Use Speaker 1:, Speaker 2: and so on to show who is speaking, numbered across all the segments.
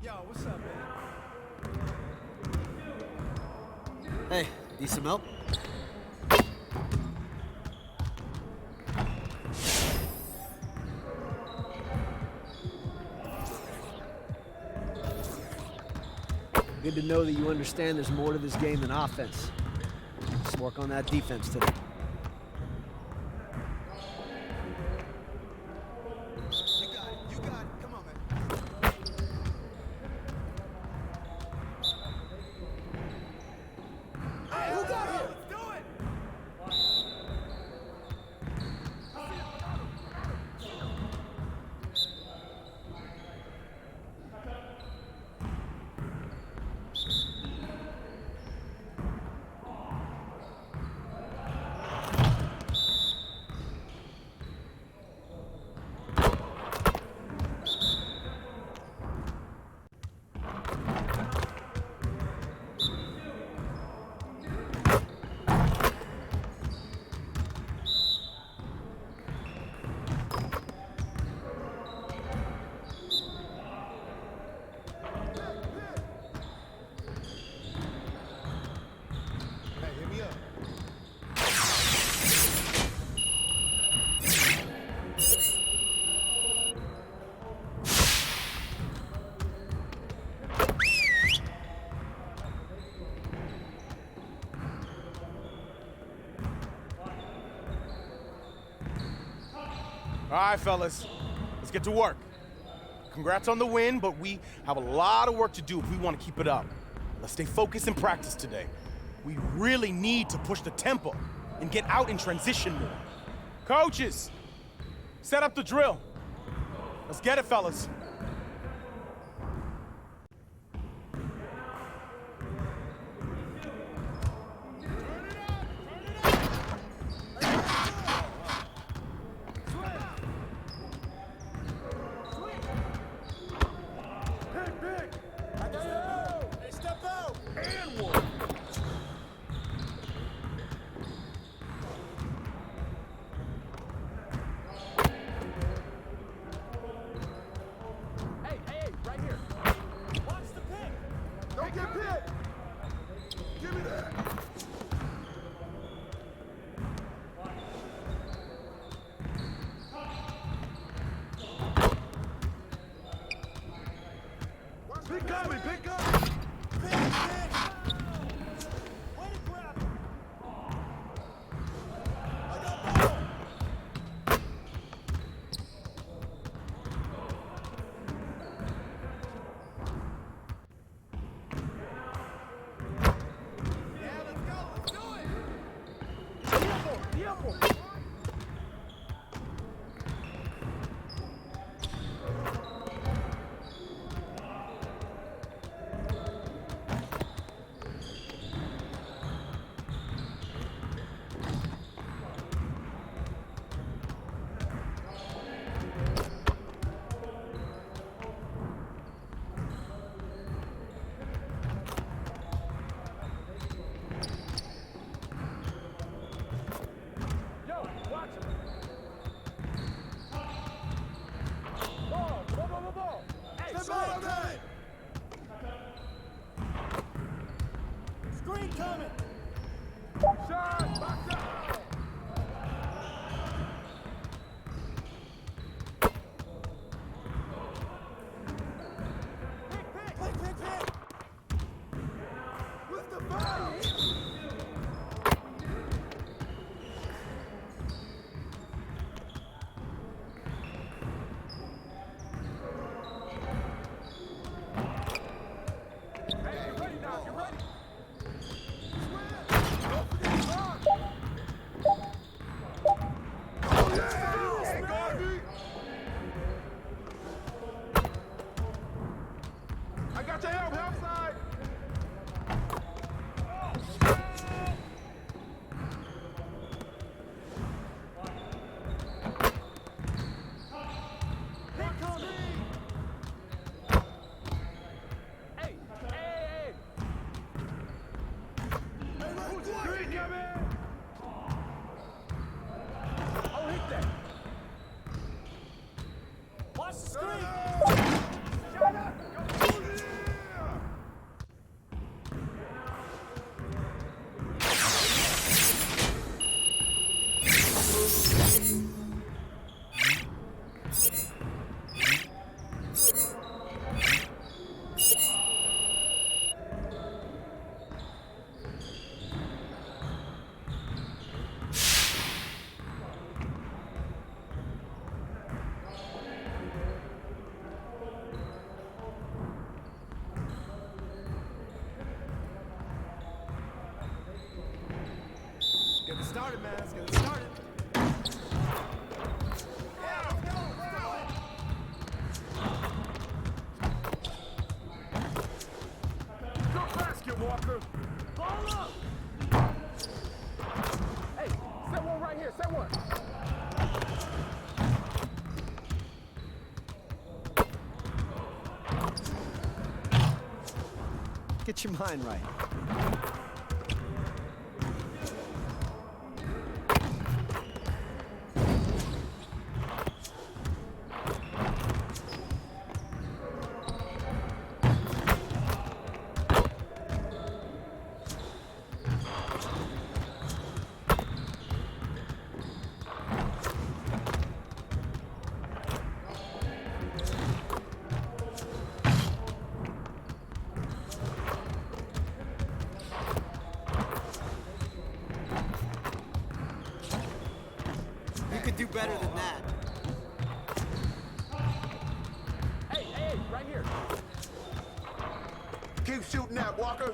Speaker 1: Yo, what's up, man?
Speaker 2: Hey, need some help?
Speaker 1: Good to know that you understand there's more to this game than offense. Let's work on that defense today.
Speaker 3: You got it. Come on, man. Hey, who got it? Let's do it! Hey, hit me up.
Speaker 4: All right, fellas, let's get to work. Congrats on the win, but we have a lot of work to do if we want to keep it up. Let's stay focused in practice today. We really need to push the tempo and get out in transition more. Coaches, set up the drill. Let's get it, fellas.
Speaker 3: Don't get hit! Give me that! Pick coming, pick coming! Pick, pick! Way to grab it! I got ball! Yeah, let's go! Incoming! Shot! Box out! Pick! With the ball! Hey, you're ready now, you're ready! Don't forget the ball! Oh yeah! Hey, Garvey! I got your help side! Watch the screen! Shut up! Get it started, man. Let's get it started. Good basket, Walker. Ball up. Hey, set one right here. Set one.
Speaker 1: Get your mind right. You could do better than that.
Speaker 3: Hey, right here. Keep shooting that, Walker.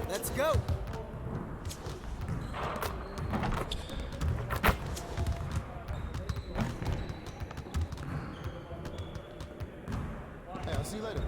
Speaker 1: Let's go.
Speaker 3: Hey, I'll see you later.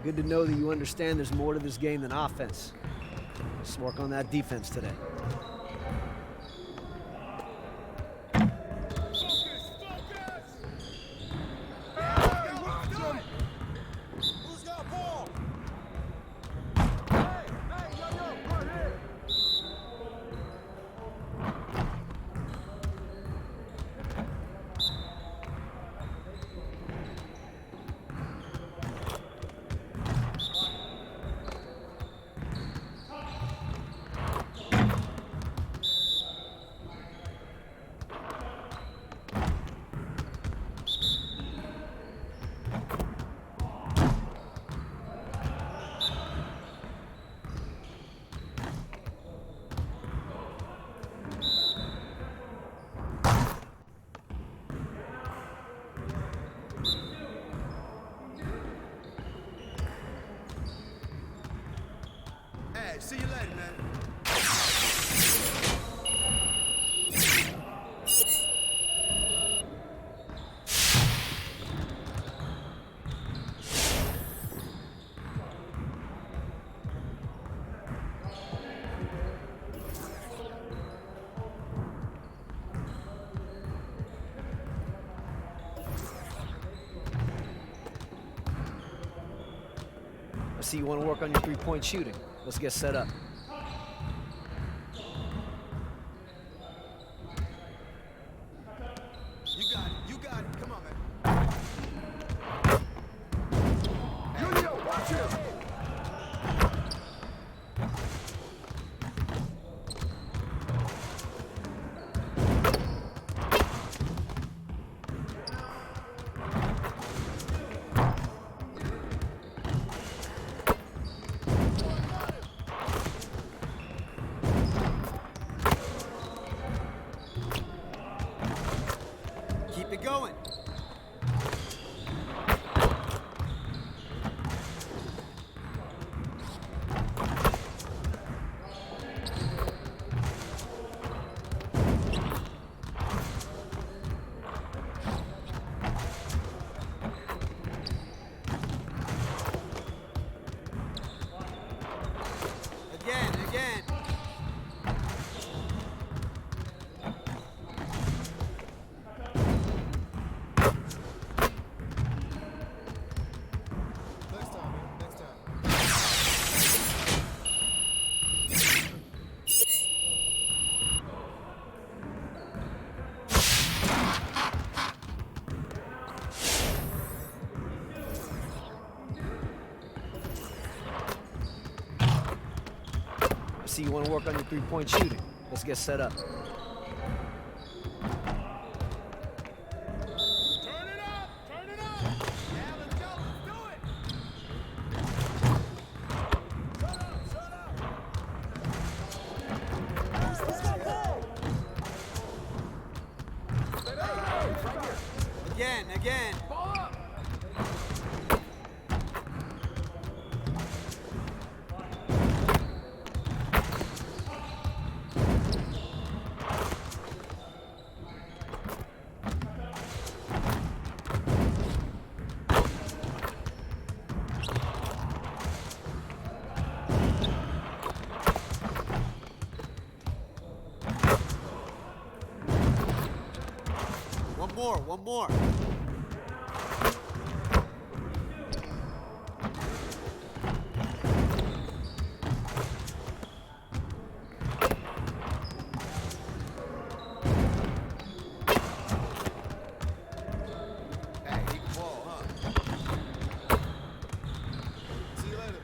Speaker 1: Good to know that you understand there's more to this game than offense. Let's work on that defense today.
Speaker 3: Who's got ball? Hey, yo, right here.
Speaker 1: see you want to work on your three-point shooting. Let's get set up.
Speaker 3: You got it. You got it. Come on, man. Julio, watch him. Keep it going. Again. Next time, man. Next time.
Speaker 1: I see you want to work on your three-point shooting. Let's get set up.
Speaker 3: Turn it up! Turn it up! Yeah, let's go! Let's do it! Shut up! Again. Ball up! One more. Hey, he can ball, huh? See you later.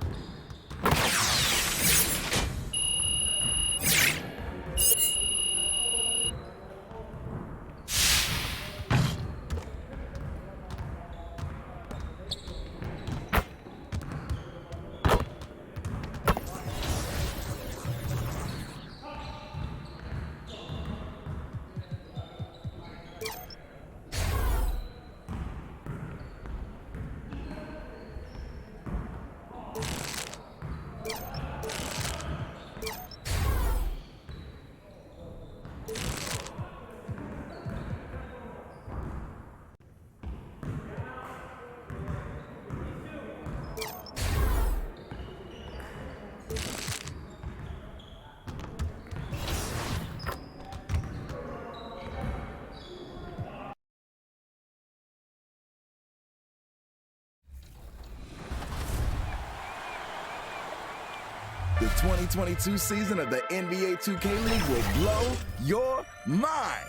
Speaker 2: The 2022 season of the NBA 2K League will blow your mind.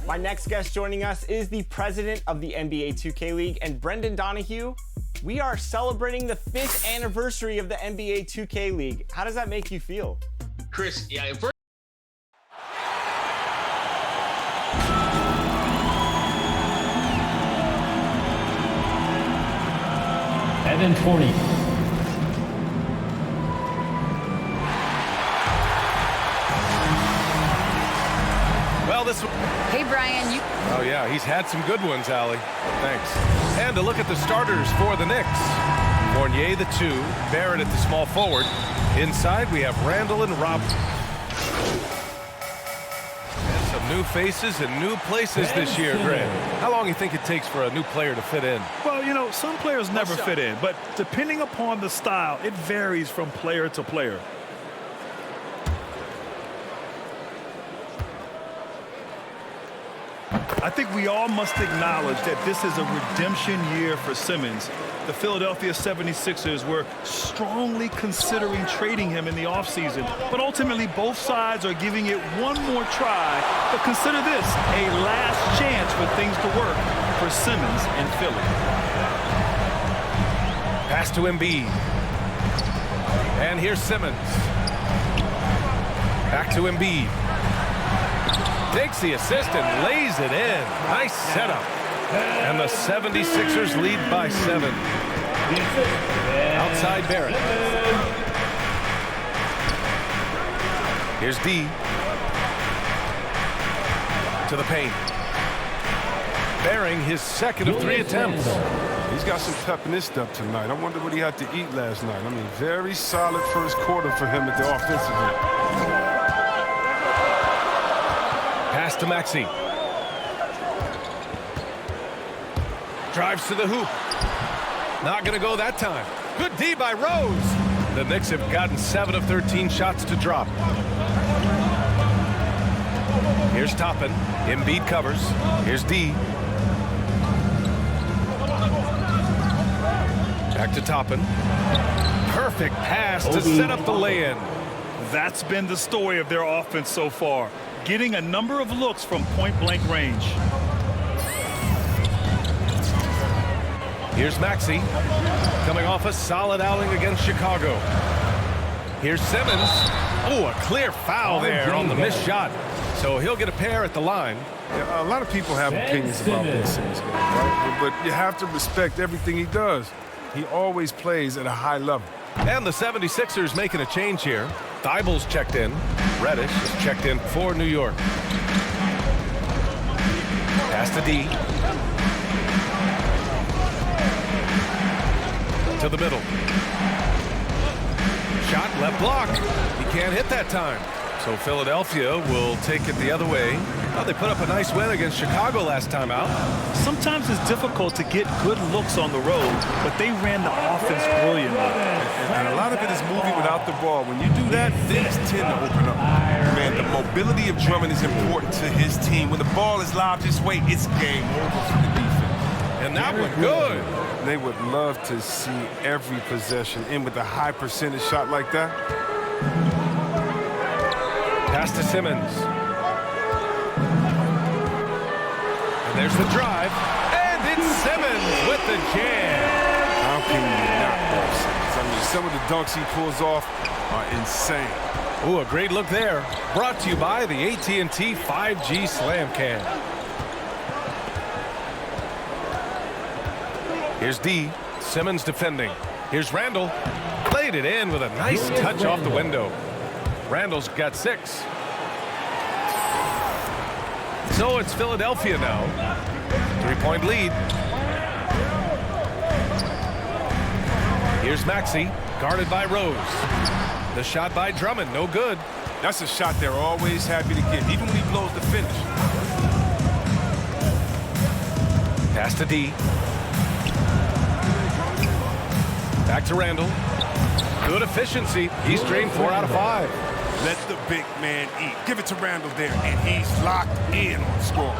Speaker 5: My next guest joining us is the president of the NBA 2K League, and Brendan Donahue. We are celebrating the 5th anniversary of the NBA 2K League. How does that make you feel?
Speaker 6: Chris, yeah, first
Speaker 7: Evan 40.
Speaker 4: Well, this.
Speaker 8: Hey, Brian, you.
Speaker 4: Oh, yeah, he's had some good ones, Allie. Thanks. And to look at the starters for the Knicks. Fournier, the 2. Barrett at the small forward. Inside, we have Randall and Rob. And some new faces and new places this year, Greg. How long do you think it takes for a new player to fit in?
Speaker 9: Well, you know, some players never fit in, but depending upon the style, it varies from player to player. I think we all must acknowledge that this is a redemption year for Simmons. The Philadelphia 76ers were strongly considering trading him in the offseason, but ultimately both sides are giving it one more try. But consider this, a last chance for things to work for Simmons and Philly.
Speaker 6: Pass to Embiid. And here's Simmons. Back to Embiid. Takes the assist and lays it in. Nice setup. And the 76ers lead by 7. Outside Barrett. Here's D. To the paint. Bearing his second of 3 attempts.
Speaker 3: He's got some pep in his step tonight. I wonder what he had to eat last night. I mean, very solid first quarter for him at the offensive end.
Speaker 6: Pass to Maxey. Drives to the hoop. Not going to go that time. Good D by Rose. The Knicks have gotten 7 of 13 shots to drop. Here's Toppin. Embiid covers. Here's D. Back to Toppin. Perfect pass to set up the lay-in.
Speaker 9: That's been the story of their offense so far, getting a number of looks from point-blank range.
Speaker 6: Here's Maxey, coming off a solid outing against Chicago. Here's Simmons. Oh, a clear foul there on the missed shot. So he'll get a pair at the line.
Speaker 3: Yeah, a lot of people have opinions about Ben Simmons, right? But you have to respect everything he does. He always plays at a high level.
Speaker 6: And the 76ers making a change here. Thible's checked in. Reddish is checked in for New York. Pass to D. To the middle. Shot left block. He can't hit that time. So Philadelphia will take it the other way. Well, they put up a nice win against Chicago last time out.
Speaker 9: Sometimes it's difficult to get good looks on the road, but they ran the offense brilliantly.
Speaker 3: And a lot of it is moving without the ball. When you do that, things tend to open up. Man, the mobility of Drummond is important to his team. When the ball is lobbed his way, it's game over for the defense.
Speaker 6: And that one good.
Speaker 3: They would love to see every possession end with a high percentage shot like that.
Speaker 6: Pass to Simmons. And there's the drive. And it's Simmons with the jam.
Speaker 3: How can you not love Simmons? I mean, some of the dunks he pulls off are insane.
Speaker 6: Ooh, a great look there. Brought to you by the AT&T 5G Slam Cam. Here's D. Simmons defending. Here's Randall. Played it in with a nice touch off the window. Randall's got 6. So it's Philadelphia now. 3-point lead. Here's Maxey, guarded by Rose. The shot by Drummond, no good.
Speaker 3: That's a shot they're always happy to get, even when he blows the finish.
Speaker 6: Pass to D. Back to Randall. Good efficiency. He's drained 4 out of 5.
Speaker 3: Let the big man eat. Give it to Randall there, and he's locked in on score.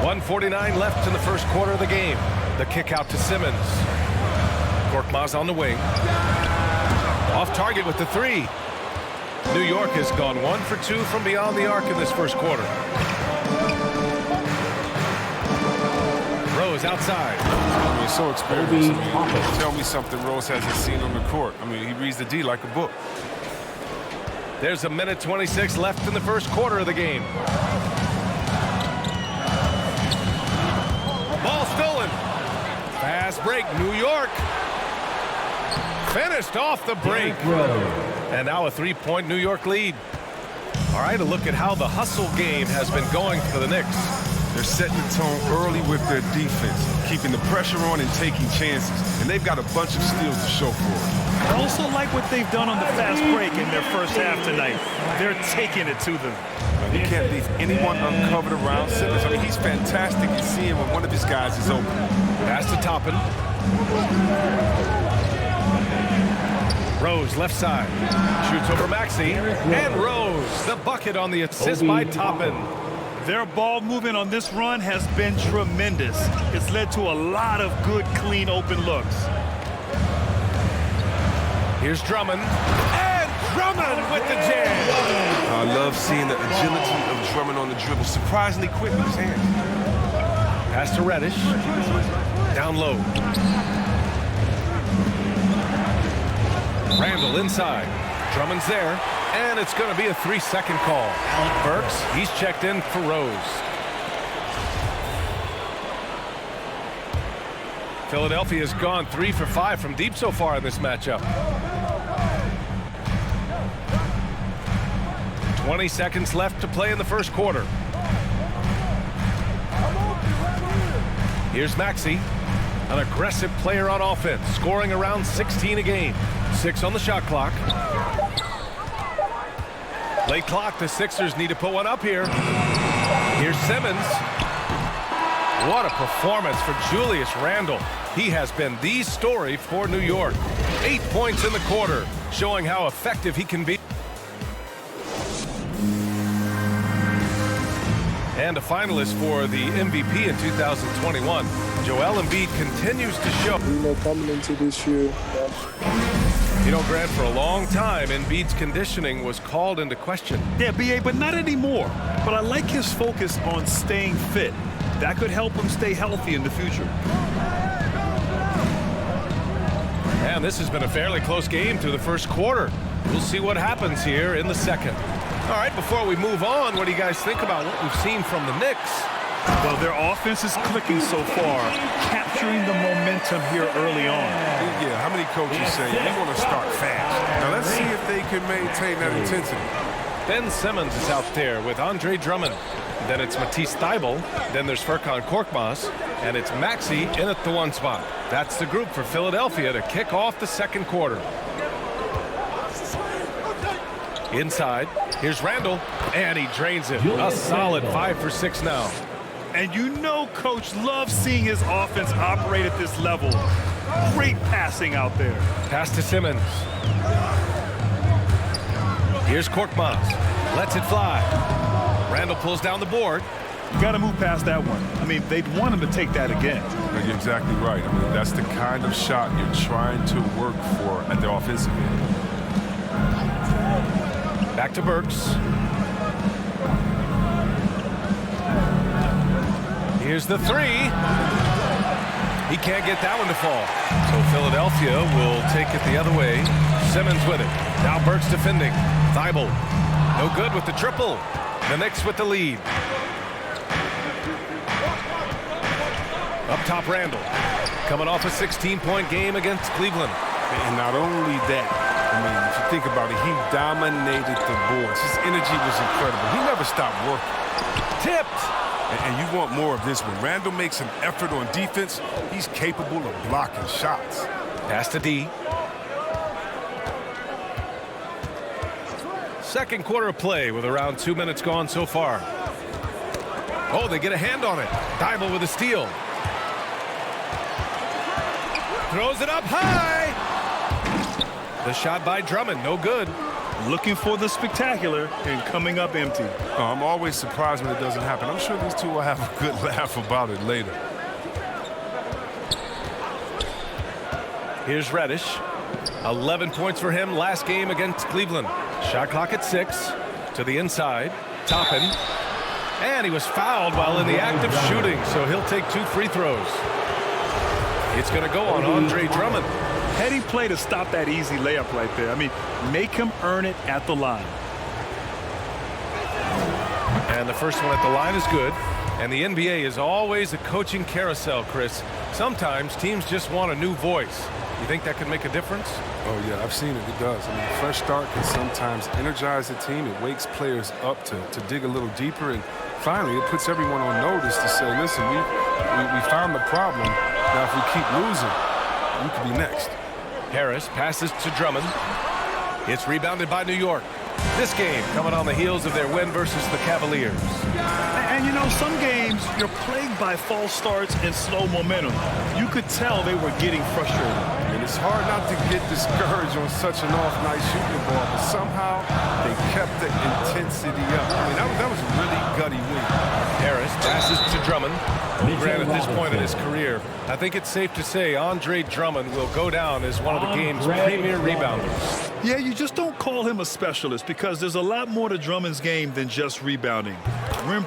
Speaker 6: 1:49 left in the first quarter of the game. The kick out to Simmons. Korkmaz on the wing. Off target with the 3. New York has gone 1 for 2 from beyond the arc in this first quarter. Rose outside.
Speaker 3: I mean, so experienced. I mean, tell me something Rose hasn't seen on the court. I mean, he reads the D like a book.
Speaker 6: There's a minute 26 left in the first quarter of the game. Ball stolen. Fast break, New York. Finished off the break. And now a 3-point New York lead. All right, a look at how the hustle game has been going for the Knicks.
Speaker 3: They're setting the tone early with their defense, keeping the pressure on and taking chances. And they've got a bunch of steals to show for it.
Speaker 9: I also like what they've done on the fast break in their first half tonight. They're taking it to them.
Speaker 3: You can't leave anyone uncovered around Simmons. I mean, he's fantastic at seeing when one of his guys is open.
Speaker 6: Pass to Toppin. Rose, left side. Shoots over Maxey. And Rose, the bucket on the assist by Toppin.
Speaker 9: Their ball movement on this run has been tremendous. It's led to a lot of good, clean, open looks.
Speaker 6: Here's Drummond. And Drummond with the jam.
Speaker 3: I love seeing the agility of Drummond on the dribble. Surprisingly quick with his hands.
Speaker 6: Pass to Reddish. Down low. Randall inside. Drummond's there. And it's going to be a 3-second call. Burks, he's checked in for Rose. Philadelphia's gone 3 for 5 from deep so far in this matchup. 20 seconds left to play in the first quarter. Here's Maxey, an aggressive player on offense, scoring around 16 a game. 6 on the shot clock. Late clock, the Sixers need to put one up here. Here's Simmons. What a performance for Julius Randle. He has been the story for New York. 8 points in the quarter, showing how effective he can be. And a finalist for the MVP in 2021, Joel Embiid continues to show.
Speaker 8: Coming into this year.
Speaker 6: You know, Grant, for a long time, Embiid's conditioning was called into question.
Speaker 9: Yeah, B.A., but not anymore. But I like his focus on staying fit. That could help him stay healthy in the future.
Speaker 6: And this has been a fairly close game through the first quarter. We'll see what happens here in the second. All right, before we move on, what do you guys think about what we've seen from the Knicks?
Speaker 9: Well, their offense is clicking so far, capturing the momentum here early on.
Speaker 3: Yeah, how many coaches say we want to start fast? Now let's see if they can maintain that intensity.
Speaker 6: Ben Simmons is out there with Andre Drummond. Then it's Matisse Thybulle. Then there's Furkan Korkmaz. And it's Maxey in at the 1 spot. That's the group for Philadelphia to kick off the second quarter. Inside, here's Randall, and he drains it. A solid 5 for 6 now.
Speaker 9: And you know Coach loves seeing his offense operate at this level. Great passing out there.
Speaker 6: Pass to Simmons. Here's Korkmaz. Lets it fly. Randall pulls down the board.
Speaker 9: You got to move past that one. I mean, they'd want him to take that again.
Speaker 3: You're exactly right. I mean, that's the kind of shot you're trying to work for at the offensive end.
Speaker 6: Back to Burks. Here's the 3. He can't get that one to fall. So Philadelphia will take it the other way. Simmons with it. Now Burks defending. Thybulle. No good with the triple. The Knicks with the lead. Up top, Randall. Coming off a 16-point game against Cleveland.
Speaker 3: And not only that, I mean, if you think about it, he dominated the boards. His energy was incredible. He never stopped working.
Speaker 6: Tipped.
Speaker 3: And you want more of this. When Randall makes an effort on defense, he's capable of blocking shots.
Speaker 6: Pass to D. Second quarter of play with around 2 minutes gone so far. Oh, they get a hand on it. Thybulle with a steal. Throws it up high. The shot by Drummond, no good.
Speaker 9: Looking for the spectacular and coming up empty.
Speaker 3: Oh, I'm always surprised when it doesn't happen. I'm sure these two will have a good laugh about it later.
Speaker 6: Here's Reddish. 11 points for him last game against Cleveland. Shot clock at 6. To the inside. Toppin. And he was fouled while in the act of shooting, so he'll take 2 free throws. It's going to go on Andre Drummond.
Speaker 9: Heady play to stop that easy layup right there. I mean, make him earn it at the line.
Speaker 6: And the first one at the line is good. And the NBA is always a coaching carousel, Chris. Sometimes teams just want a new voice. You think that could make a difference?
Speaker 3: Oh, yeah, I've seen it. It does. I mean, a fresh start can sometimes energize the team. It wakes players up to dig a little deeper. And finally, it puts everyone on notice to say, listen, we found the problem. Now, if we keep losing, we could be next.
Speaker 6: Harris passes to Drummond. It's rebounded by New York. This game coming on the heels of their win versus the Cavaliers.
Speaker 9: And you know, some games you're plagued by false starts and slow momentum. You could tell they were getting frustrated.
Speaker 3: And it's hard not to get discouraged on such an off night shooting the ball, but somehow they kept the intensity up. I mean, that was a really gutty win.
Speaker 6: Harris passes to Drummond. Grant, at this point in his career, I think it's safe to say Andre Drummond will go down as one of the game's premier rebounders.
Speaker 9: Yeah, you just don't call him a specialist because there's a lot more to Drummond's game than just rebounding. Rim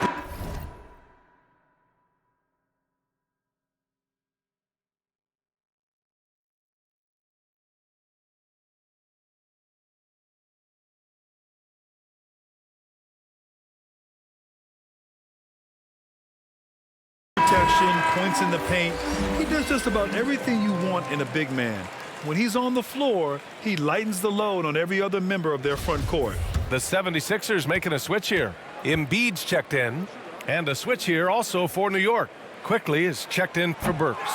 Speaker 9: protection, points in the paint. He does just about everything you want in a big man. When he's on the floor, he lightens the load on every other member of their front court.
Speaker 6: The 76ers making a switch here. Embiid's checked in. And a switch here also for New York. Quickly is checked in for Burks.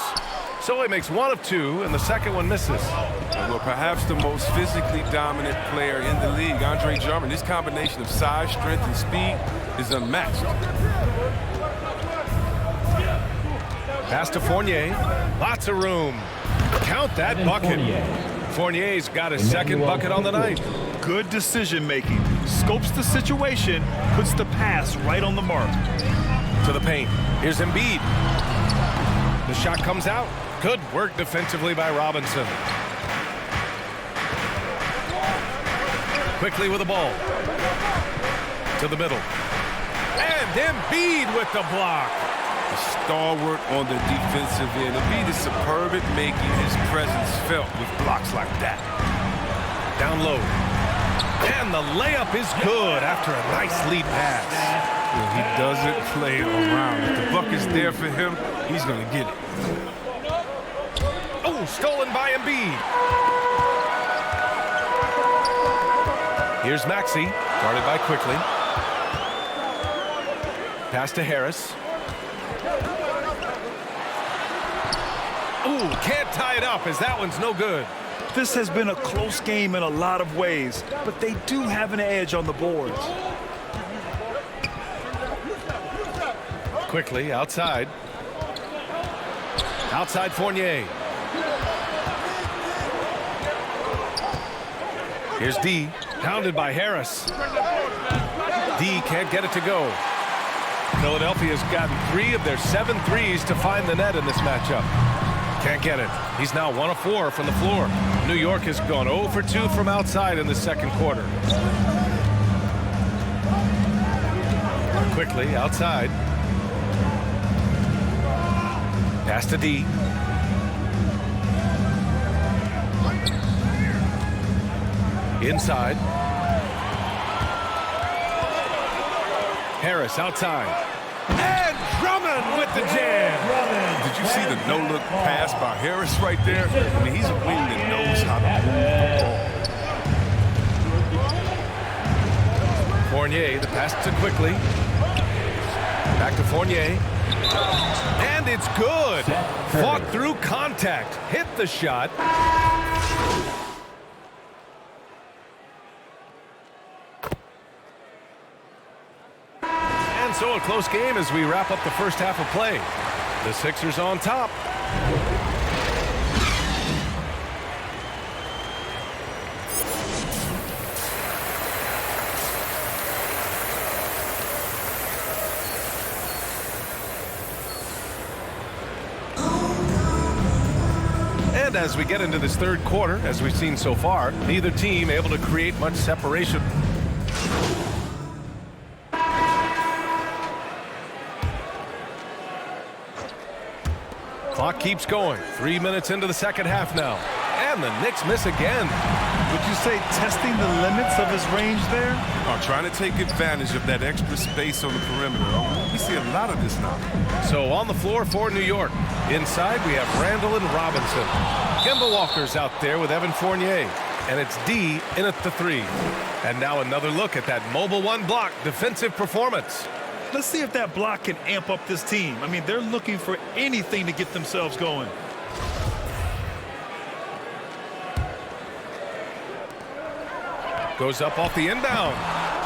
Speaker 6: So he makes one of two, and the second one misses.
Speaker 3: Well, perhaps the most physically dominant player in the league, Andre Drummond. This combination of size, strength, and speed is unmatched.
Speaker 6: Pass to Fournier. Lots of room. Count that bucket. Fournier's got his second bucket on the night.
Speaker 9: Good decision making. Scopes the situation, puts the pass right on the mark.
Speaker 6: To the paint. Here's Embiid. The shot comes out. Good work defensively by Robinson. Quickly with the ball. To the middle. And Embiid with the block.
Speaker 3: A stalwart on the defensive end. Embiid is superb at making his presence felt with blocks like that.
Speaker 6: Down low. And the layup is good after a nice lead pass.
Speaker 3: Well, he doesn't play around. If the bucket's there for him, he's going to get it.
Speaker 6: Oh, stolen by Embiid. Here's Maxey, guarded by Quickly. Pass to Harris. Ooh, can't tie it up as that one's no good.
Speaker 9: This has been a close game in a lot of ways, but they do have an edge on the boards.
Speaker 6: Quickly outside. Outside Fournier. Here's D, pounded by Harris. D can't get it to go. Philadelphia's gotten 3 of their 7 threes to find the net in this matchup. Can't get it. He's now 1 of 4 from the floor. New York has gone 0 for 2 from outside in the second quarter. Quickly outside. Pass to D. Inside. Harris outside. And Drummond with the jam.
Speaker 3: Did you see the no-look pass by Harris right there? I mean, he's a wing that knows how to move the ball.
Speaker 6: Fournier, the pass to Quickly. Back to Fournier. And it's good. Fought through contact. Hit the shot. And so a close game as we wrap up the first half of play. The Sixers on top. And as we get into this third quarter, as we've seen so far, neither team able to create much separation. Clock keeps going. 3 minutes into the second half now. And the Knicks miss again.
Speaker 9: Would you say testing the limits of his range there?
Speaker 3: Trying to take advantage of that extra space on the perimeter. We see a lot of this now.
Speaker 6: So on the floor for New York. Inside we have Randall and Robinson. Kemba Walker's out there with Evan Fournier. And it's D in at the 3. And now another look at that mobile 1 block defensive performance.
Speaker 9: Let's see if that block can amp up this team. I mean, they're looking for anything to get themselves going.
Speaker 6: Goes up off the inbound.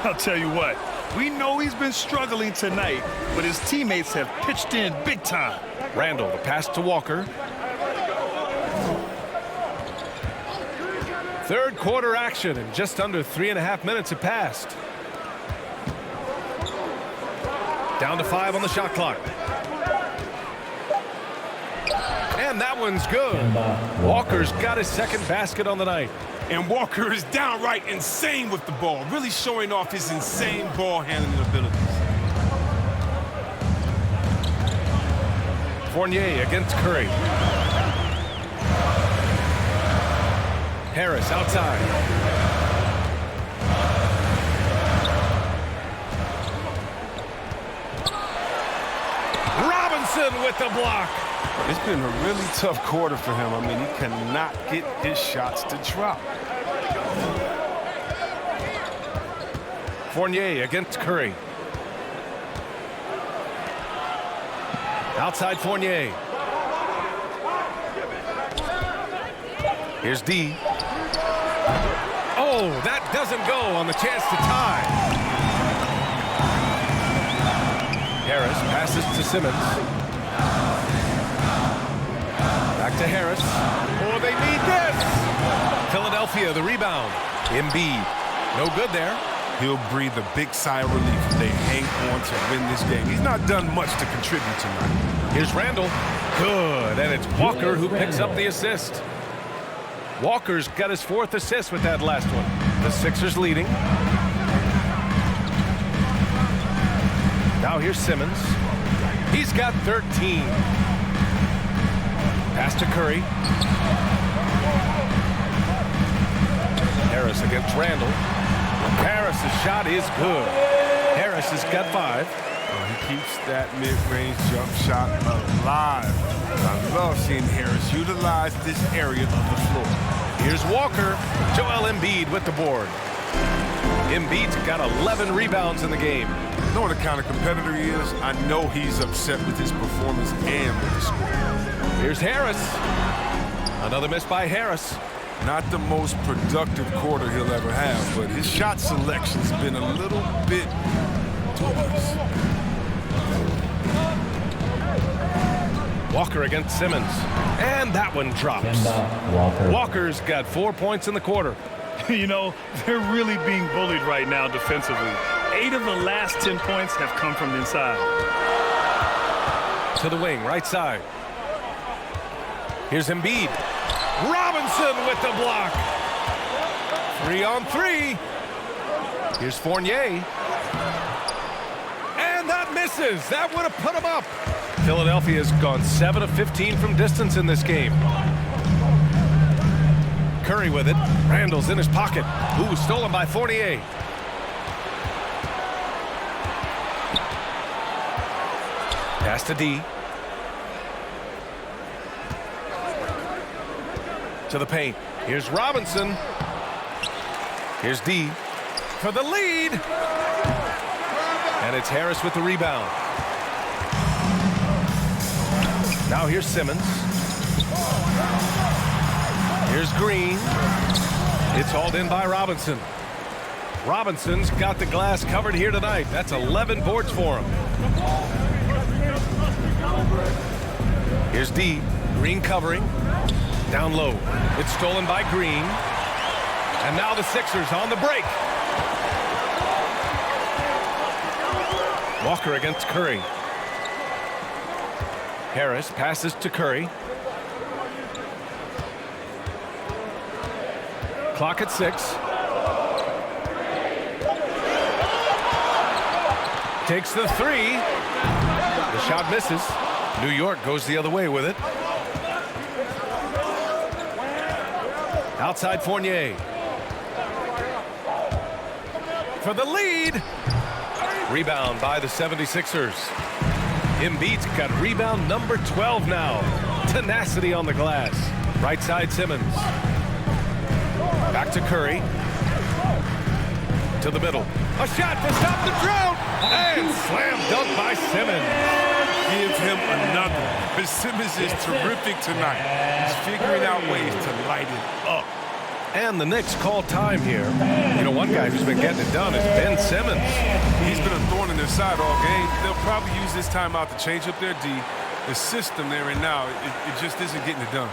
Speaker 9: I'll tell you what, we know he's been struggling tonight, but his teammates have pitched in big time.
Speaker 6: Randall, the pass to Walker. Third quarter action, and just under 3.5 minutes have passed. Down to 5 on the shot clock. And that one's good. Walker's got his second basket on the night.
Speaker 3: And Walker is downright insane with the ball, really showing off his insane ball handling abilities.
Speaker 6: Fournier against Curry. Harris outside. Robinson with the block.
Speaker 3: It's been a really tough quarter for him. I mean, he cannot get his shots to drop.
Speaker 6: Fournier against Curry. Outside Fournier. Here's D. Oh, that doesn't go on the chance to tie. Harris passes to Simmons. Back to Harris. Oh, they need this. Philadelphia, the rebound. Embiid. No good there.
Speaker 3: He'll breathe a big sigh of relief if they hang on to win this game. He's not done much to contribute tonight.
Speaker 6: Here's Randall. Good, and it's Walker who picks up the assist. Walker's got his 4th assist with that last one. The Sixers leading. Now here's Simmons. He's got 13. Pass to Curry. Harris against Randall. Harris's shot is good. Harris has got 5.
Speaker 3: He keeps that mid-range jump shot alive. I love seeing Harris utilize this area of the floor.
Speaker 6: Here's Walker. Joel Embiid with the board. Embiid's got 11 rebounds in the game.
Speaker 3: Knowing the kind of competitor he is, I know he's upset with his performance and with the score.
Speaker 6: Here's Harris. Another miss by Harris.
Speaker 3: Not the most productive quarter he'll ever have, but his shot selection's been a little bit dubious.
Speaker 6: Walker against Simmons. And that one drops. Walker's got 4 points in the quarter.
Speaker 9: You know, they're really being bullied right now defensively. 8 of the last 10 points have come from inside.
Speaker 6: To the wing, right side. Here's Embiid. Robinson with the block. 3 on 3. Here's Fournier. And that misses. That would have put him up. Philadelphia's gone 7 of 15 from distance in this game. Curry with it. Randall's in his pocket. Ooh, stolen by Fournier. Pass to D. To the paint. Here's Robinson. Here's D for the lead. And it's Harris with the rebound. Now here's Simmons. Here's Green. It's hauled in by Robinson. Robinson's got the glass covered here tonight. That's 11 boards for him. Here's D. Green covering. Down low. It's stolen by Green. And now the Sixers on the break. Walker against Curry. Harris passes to Curry. Clock at 6. Takes the 3. The shot misses. New York goes the other way with it. Outside Fournier. For the lead. Rebound by the 76ers. Embiid's got rebound number 12 now. Tenacity on the glass. Right side Simmons. Back to Curry. To the middle. A shot to stop the drought. And slam dunk by Simmons.
Speaker 3: Give him another. But Simmons is terrific tonight. He's figuring out ways to light it up.
Speaker 6: And the Knicks call time here. You know, one guy who's been getting it done is Ben Simmons.
Speaker 3: He's been a thorn in their side all game. They'll probably use this timeout to change up their D. The system there and now, it just isn't getting it done.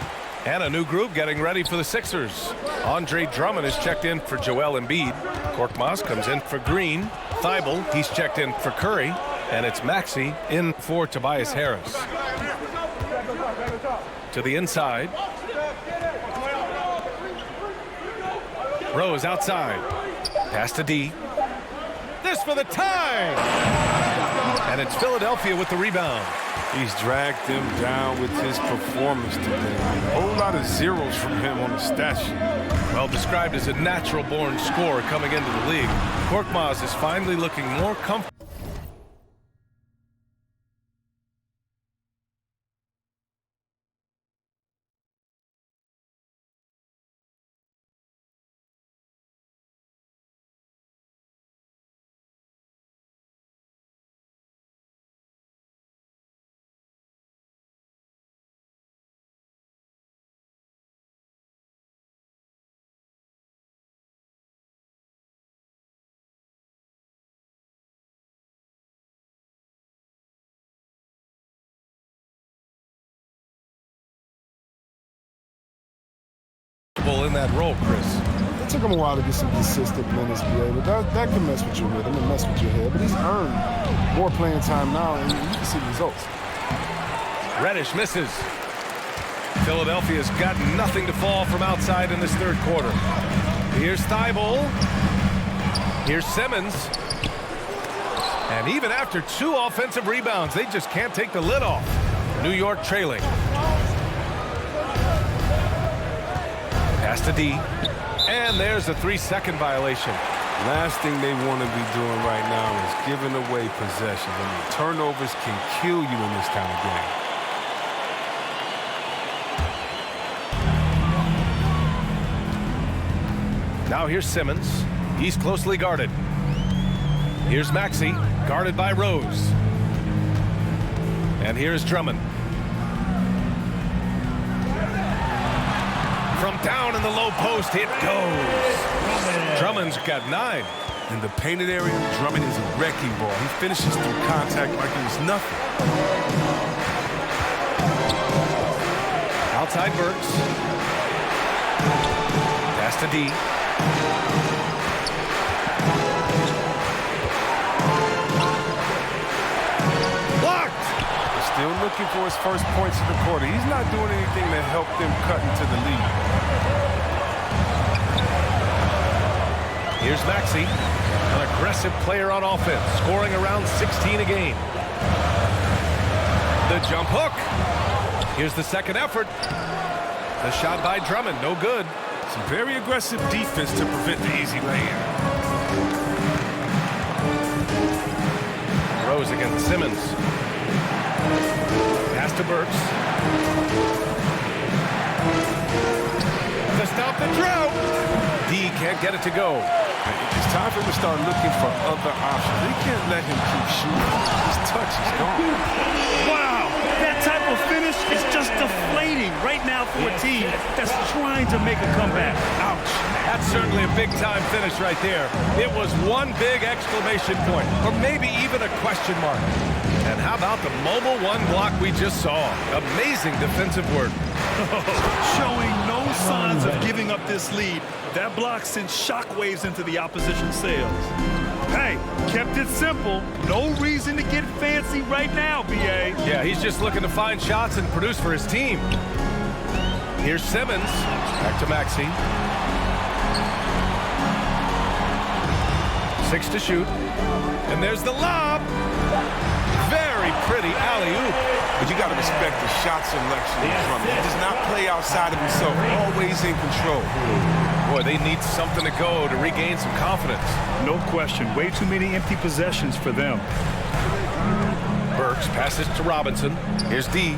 Speaker 6: And a new group getting ready for the Sixers. Andre Drummond is checked in for Joel Embiid. Korkmaz comes in for Green. Thibault, he's checked in for Curry. And it's Maxey in for Tobias Harris. To the inside. Rose outside. Pass to D. This for the tie! And it's Philadelphia with the rebound.
Speaker 3: He's dragged them down with his performance today. A whole lot of zeros from him on the stat sheet.
Speaker 6: Well described as a natural-born scorer coming into the league. Korkmaz is finally looking more comfortable. In that role, Chris.
Speaker 10: It took him a while to get some consistent minutes, but that can mess with your rhythm and mess with your head. But he's earned more playing time now, and you can see the results.
Speaker 6: Reddish misses. Philadelphia's got nothing to fall from outside in this third quarter. Here's Thibault. Here's Simmons. And even after 2 offensive rebounds, they just can't take the lid off. New York trailing. Pass to D. And there's a 3-second violation.
Speaker 3: Last thing they want to be doing right now is giving away possessions. I mean, turnovers can kill you in this kind of game.
Speaker 6: Now here's Simmons. He's closely guarded. Here's Maxey, guarded by Rose. And here's Drummond. From down in the low post, it goes. Drummond's got 9.
Speaker 3: In the painted area, Drummond is a wrecking ball. He finishes through contact like it was nothing.
Speaker 6: Outside Burks. Pass to D. Blocked!
Speaker 3: Still looking for his first points of the quarter. He's not doing anything to help them cut into the lead.
Speaker 6: Here's Maxey, an aggressive player on offense, scoring around 16 a game. The jump hook. Here's the second effort. The shot by Drummond, no good.
Speaker 3: Some very aggressive defense to prevent the easy lay-in.
Speaker 6: Rose against Simmons. Pass to Burks. To stop the drought. D can't get it to go.
Speaker 3: It's time for him to start looking for other options. They can't let him keep shooting. His touch is gone.
Speaker 9: Wow, that type of finish is just deflating right now for a team that's trying to make a comeback. Ouch.
Speaker 6: That's certainly a big-time finish right there. It was one big exclamation point, or maybe even a question mark. And how about the mobile 1 block we just saw? Amazing defensive work.
Speaker 9: Showing no signs of giving up this lead. That block sent shockwaves into the opposition sails. Hey, kept it simple. No reason to get fancy right now, B.A.
Speaker 6: Yeah, he's just looking to find shots and produce for his team. Here's Simmons. Back to Maxey. 6 to shoot. And there's the lob. Very pretty alley-oop.
Speaker 3: But you got to respect the shot selection from him. He does not play outside of himself. Always in control.
Speaker 6: Boy, they need something to go to regain some confidence.
Speaker 9: No question. Way too many empty possessions for them.
Speaker 6: Burks passes to Robinson. Here's D.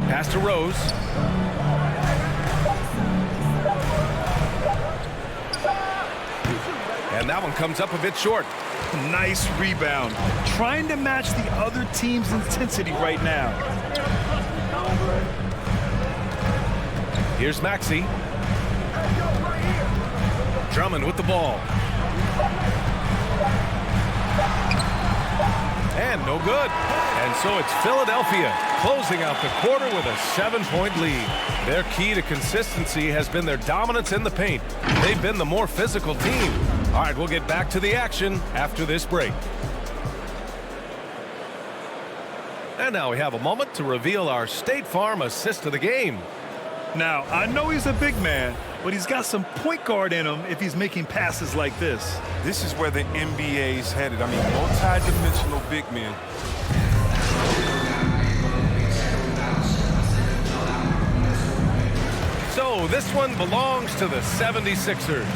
Speaker 6: Pass to Rose. And that one comes up a bit short.
Speaker 9: Nice rebound. Trying to match the other team's intensity right now.
Speaker 6: Here's Maxey. Drummond with the ball. And no good. And so it's Philadelphia closing out the quarter with a 7-point lead. Their key to consistency has been their dominance in the paint. They've been the more physical team. All right, we'll get back to the action after this break. And now we have a moment to reveal our State Farm assist of the game.
Speaker 9: Now, I know he's a big man, but he's got some point guard in him if he's making passes like this.
Speaker 3: This is where the NBA's headed. I mean, multi-dimensional big men.
Speaker 6: So this one belongs to the 76ers.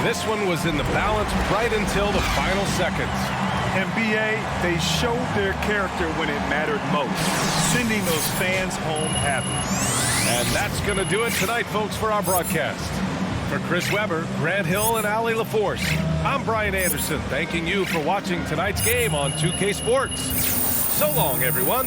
Speaker 6: This one was in the balance right until the final seconds.
Speaker 9: NBA, they showed their character when it mattered most, sending those fans home happy.
Speaker 6: And that's going to do it tonight, folks, for our broadcast. For Chris Webber, Grant Hill, and Allie LaForce, I'm Brian Anderson, thanking you for watching tonight's game on 2K Sports. So long, everyone.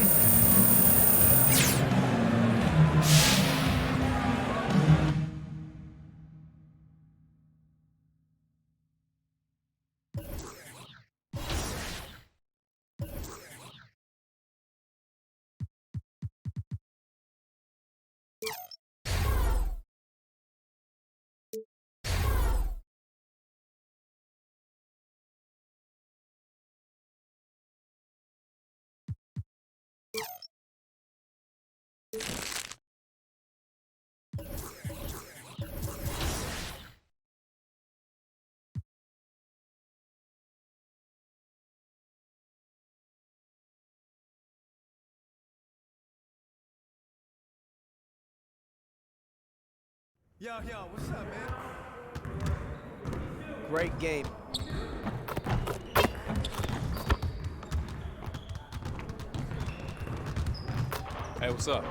Speaker 11: Yo, what's up, man?
Speaker 1: Great game.
Speaker 3: Hey, what's up?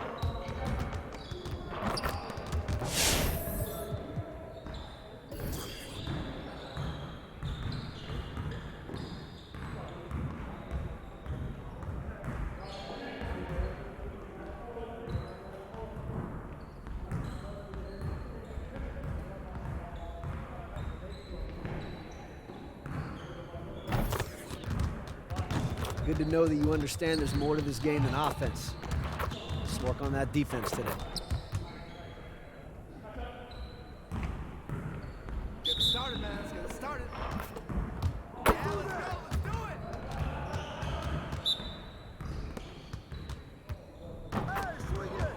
Speaker 1: Good to know that you understand there's more to this game than offense. Let's work on that defense today.
Speaker 11: Get it started, man. Let's get it started. Yeah, let's go. Let's do it. Hey, swing it.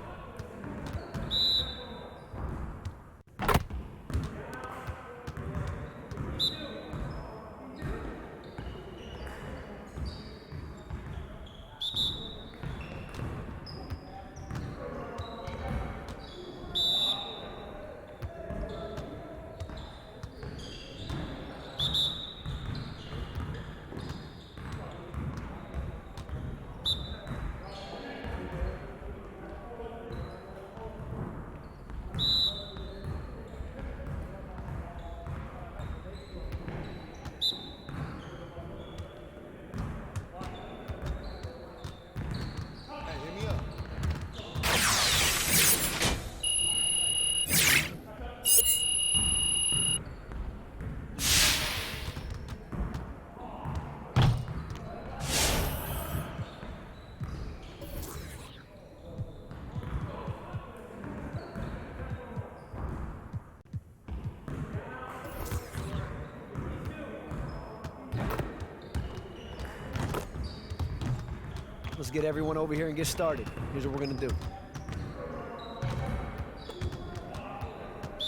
Speaker 1: Let's get everyone over here and get started. Here's what we're gonna do.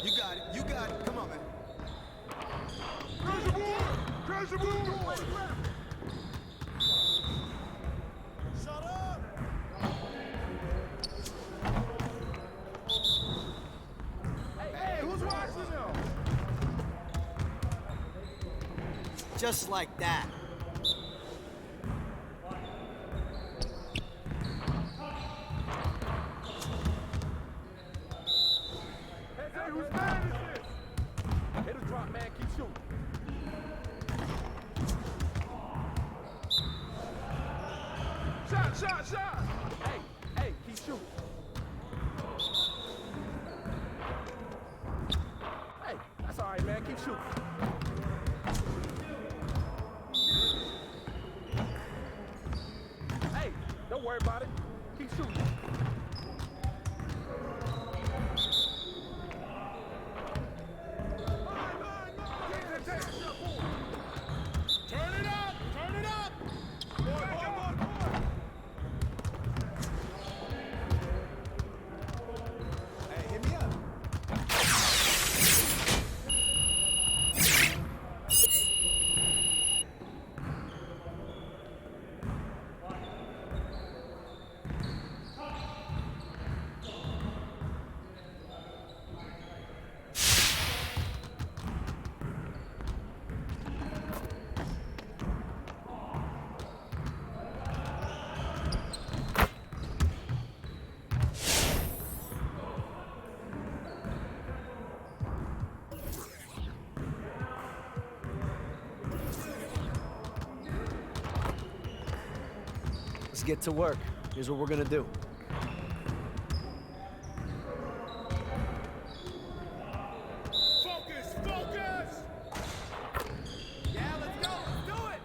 Speaker 11: You got it. You got it. Come on, man.
Speaker 10: Crash the board!
Speaker 11: Shut up.
Speaker 10: Hey, who's watching now?
Speaker 1: Just like that.
Speaker 10: Hey, whose man is this? Hit a drop, man. Keep shooting. Shot! Hey, keep shooting.
Speaker 11: Keep shooting. Hey, don't worry about it. Keep shooting.
Speaker 4: Turn it up! Turn it up!
Speaker 11: Hey, hit me up.
Speaker 1: Let's get to work. Here's what we're gonna do.
Speaker 4: Focus! Focus!
Speaker 11: Yeah, let's go. Let's do it.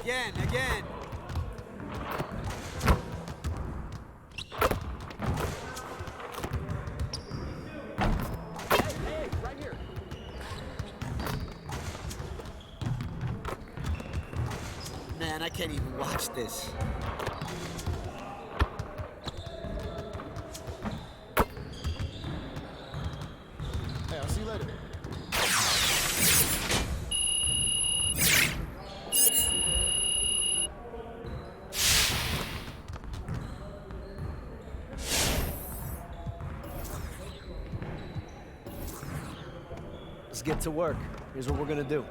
Speaker 11: Again. Again. Hey, right here.
Speaker 1: Man, I can't even watch this.
Speaker 10: Hey, I'll see you later.
Speaker 1: Let's get to work. Here's what we're gonna do.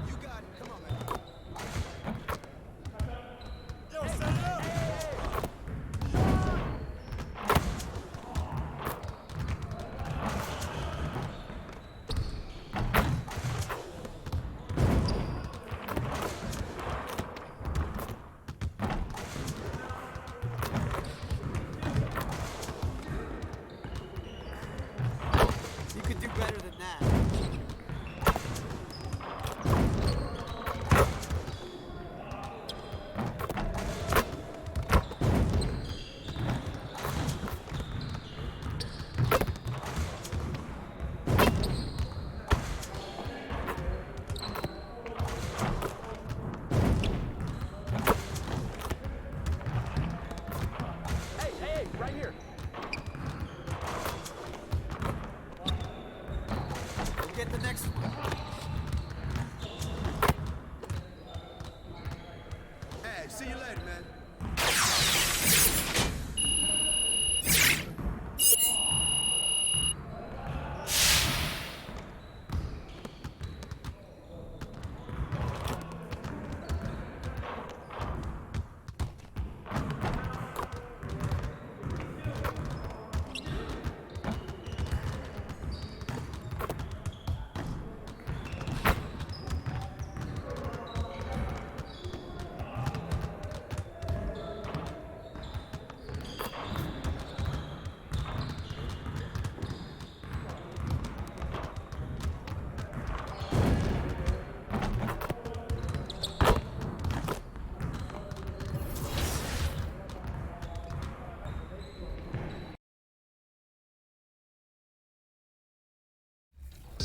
Speaker 11: You got it. Come on, man. Yo, set it up. You could do better than that. Hey, right here. We'll get the next one. Hey, see you later, man.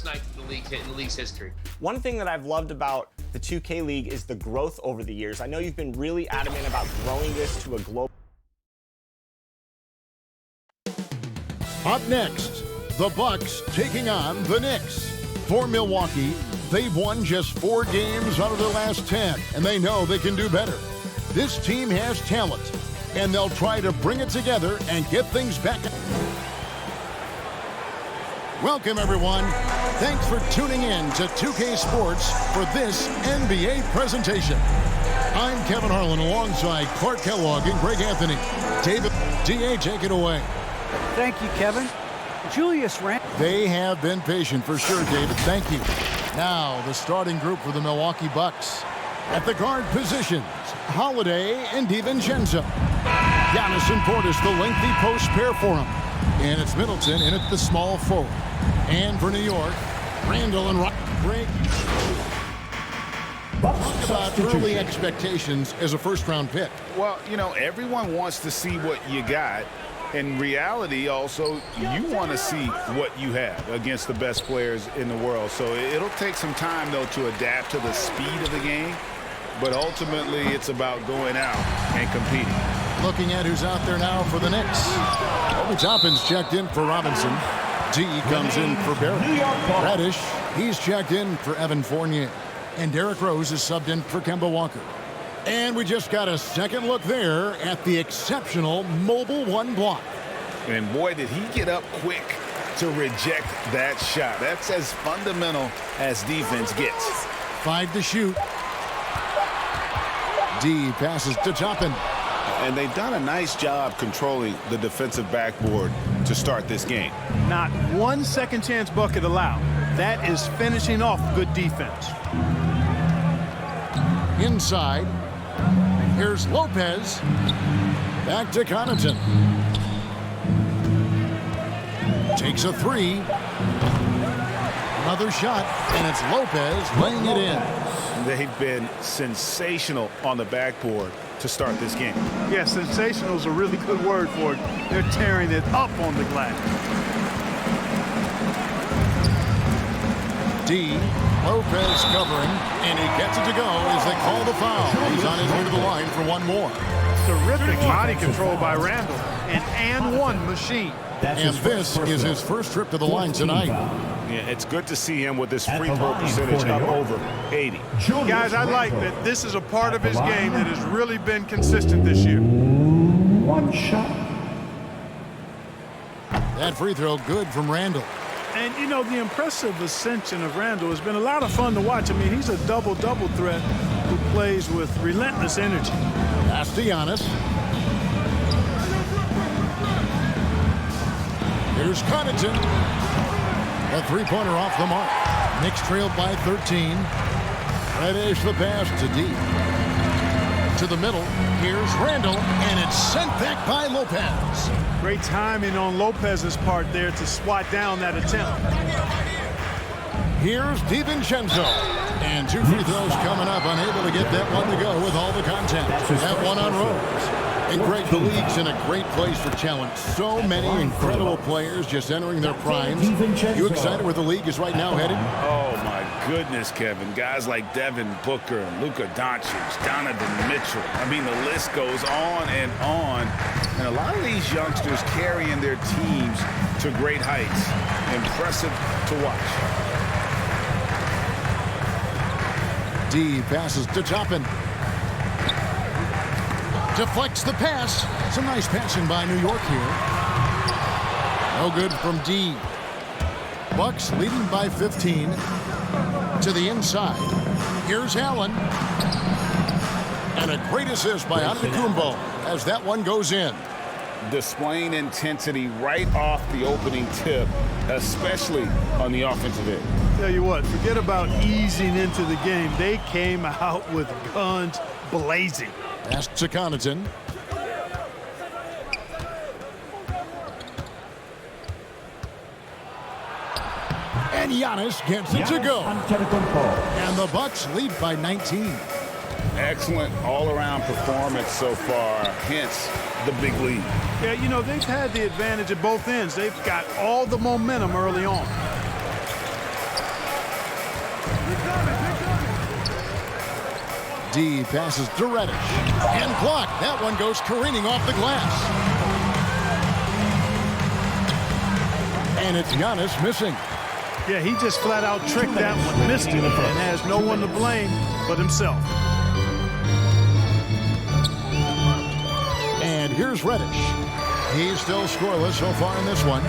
Speaker 12: Night in the league's history.
Speaker 5: One thing that I've loved about the 2K League is the growth over the years. I know you've been really adamant about growing this to a global.
Speaker 13: Up next, the Bucks taking on the Knicks. For Milwaukee, they've won just 4 games out of their last 10, and they know they can do better. This team has talent, and they'll try to bring it together and get things back. Welcome, everyone. Thanks for tuning in to 2K Sports for this NBA presentation. I'm Kevin Harlan alongside Clark Kellogg and Greg Anthony. David, DA, take it away.
Speaker 14: Thank you, Kevin. Julius Randle.
Speaker 13: They have been patient for sure, David. Thank you. Now, the starting group for the Milwaukee Bucks. At the guard positions, Holiday and DiVincenzo. Giannis and Portis, the lengthy post pair for him. And it's Middleton in at the small forward. And for New York, Randall and Greg. Talk about early expectations as a first-round pick.
Speaker 15: Well, you know, everyone wants to see what you got. In reality, also, you want to see what you have against the best players in the world. So it'll take some time, though, to adapt to the speed of the game. But ultimately, it's about going out and competing.
Speaker 13: Looking at who's out there now for the Knicks. Obi Toppin's checked in for Robinson. D comes in for Barrett. Reddish, he's checked in for Evan Fournier. And Derrick Rose is subbed in for Kemba Walker. And we just got a second look there at the exceptional mobile one block.
Speaker 15: And boy, did he get up quick to reject that shot. That's as fundamental as defense gets.
Speaker 13: 5 to shoot. D passes to Toppin.
Speaker 15: And they've done a nice job controlling the defensive backboard to start this game.
Speaker 16: Not one second chance bucket allowed. That is finishing off good defense.
Speaker 13: Inside, here's Lopez. Back to Connaughton. Takes a three. Another shot, and it's Lopez laying it in.
Speaker 15: They've been sensational on the backboard to start this game.
Speaker 16: Yeah, sensational is a really good word for it. They're tearing it up on the glass.
Speaker 13: D, Lopez covering, and he gets it to go as they call the foul. He's on his way to the line for one more.
Speaker 16: Terrific body control by Randall. An and one machine.
Speaker 13: And this is his first trip to the line tonight.
Speaker 15: Yeah, it's good to see him with his free throw percentage up over 80.
Speaker 16: Guys, I like that this is a part of his game that has really been consistent this year.
Speaker 7: One shot.
Speaker 13: That free throw good from Randall.
Speaker 16: And, you know, the impressive ascension of Randall has been a lot of fun to watch. I mean, he's a double-double threat who plays with relentless energy.
Speaker 13: Pass to Giannis. Here's Connaughton. A three-pointer off the mark. Knicks trailed by 13. Reddish the pass to D. To the middle. Here's Randall, and it's sent back by Lopez.
Speaker 16: Great timing on Lopez's part there to swat down that attempt.
Speaker 13: Here's DiVincenzo. And 2 free throws coming up, unable to get that one to go with all the contact. That one on Rose. And Greg, the league's in a great place for talent. So many incredible players just entering their primes. You excited where the league is right now headed?
Speaker 15: Oh, my goodness, Kevin. Guys like Devin Booker and Luka Doncic, Donovan Mitchell. I mean, the list goes on and on. And a lot of these youngsters carrying their teams to great heights. Impressive to watch.
Speaker 13: D passes to Toppin. Deflects the pass. Some nice passing by New York here. No good from D. Bucks leading by 15. To the inside. Here's Allen. And a great assist by Antetokounmpo as that one goes in.
Speaker 15: Displaying intensity right off the opening tip, especially on the offensive end.
Speaker 16: Tell you what, forget about easing into the game. They came out with guns blazing.
Speaker 13: Pass to Connaughton. And Giannis gets it to go. And the Bucks lead by 19.
Speaker 15: Excellent all-around performance so far, hence the big lead.
Speaker 16: Yeah, you know, they've had the advantage at both ends. They've got all the momentum early on.
Speaker 13: D passes to Reddish. And blocked. That one goes careening off the glass. And it's Giannis missing.
Speaker 16: Yeah, he just flat out tricked that one, missed it, and has no one to blame but himself.
Speaker 13: Here's Reddish. He's still scoreless so far in this one.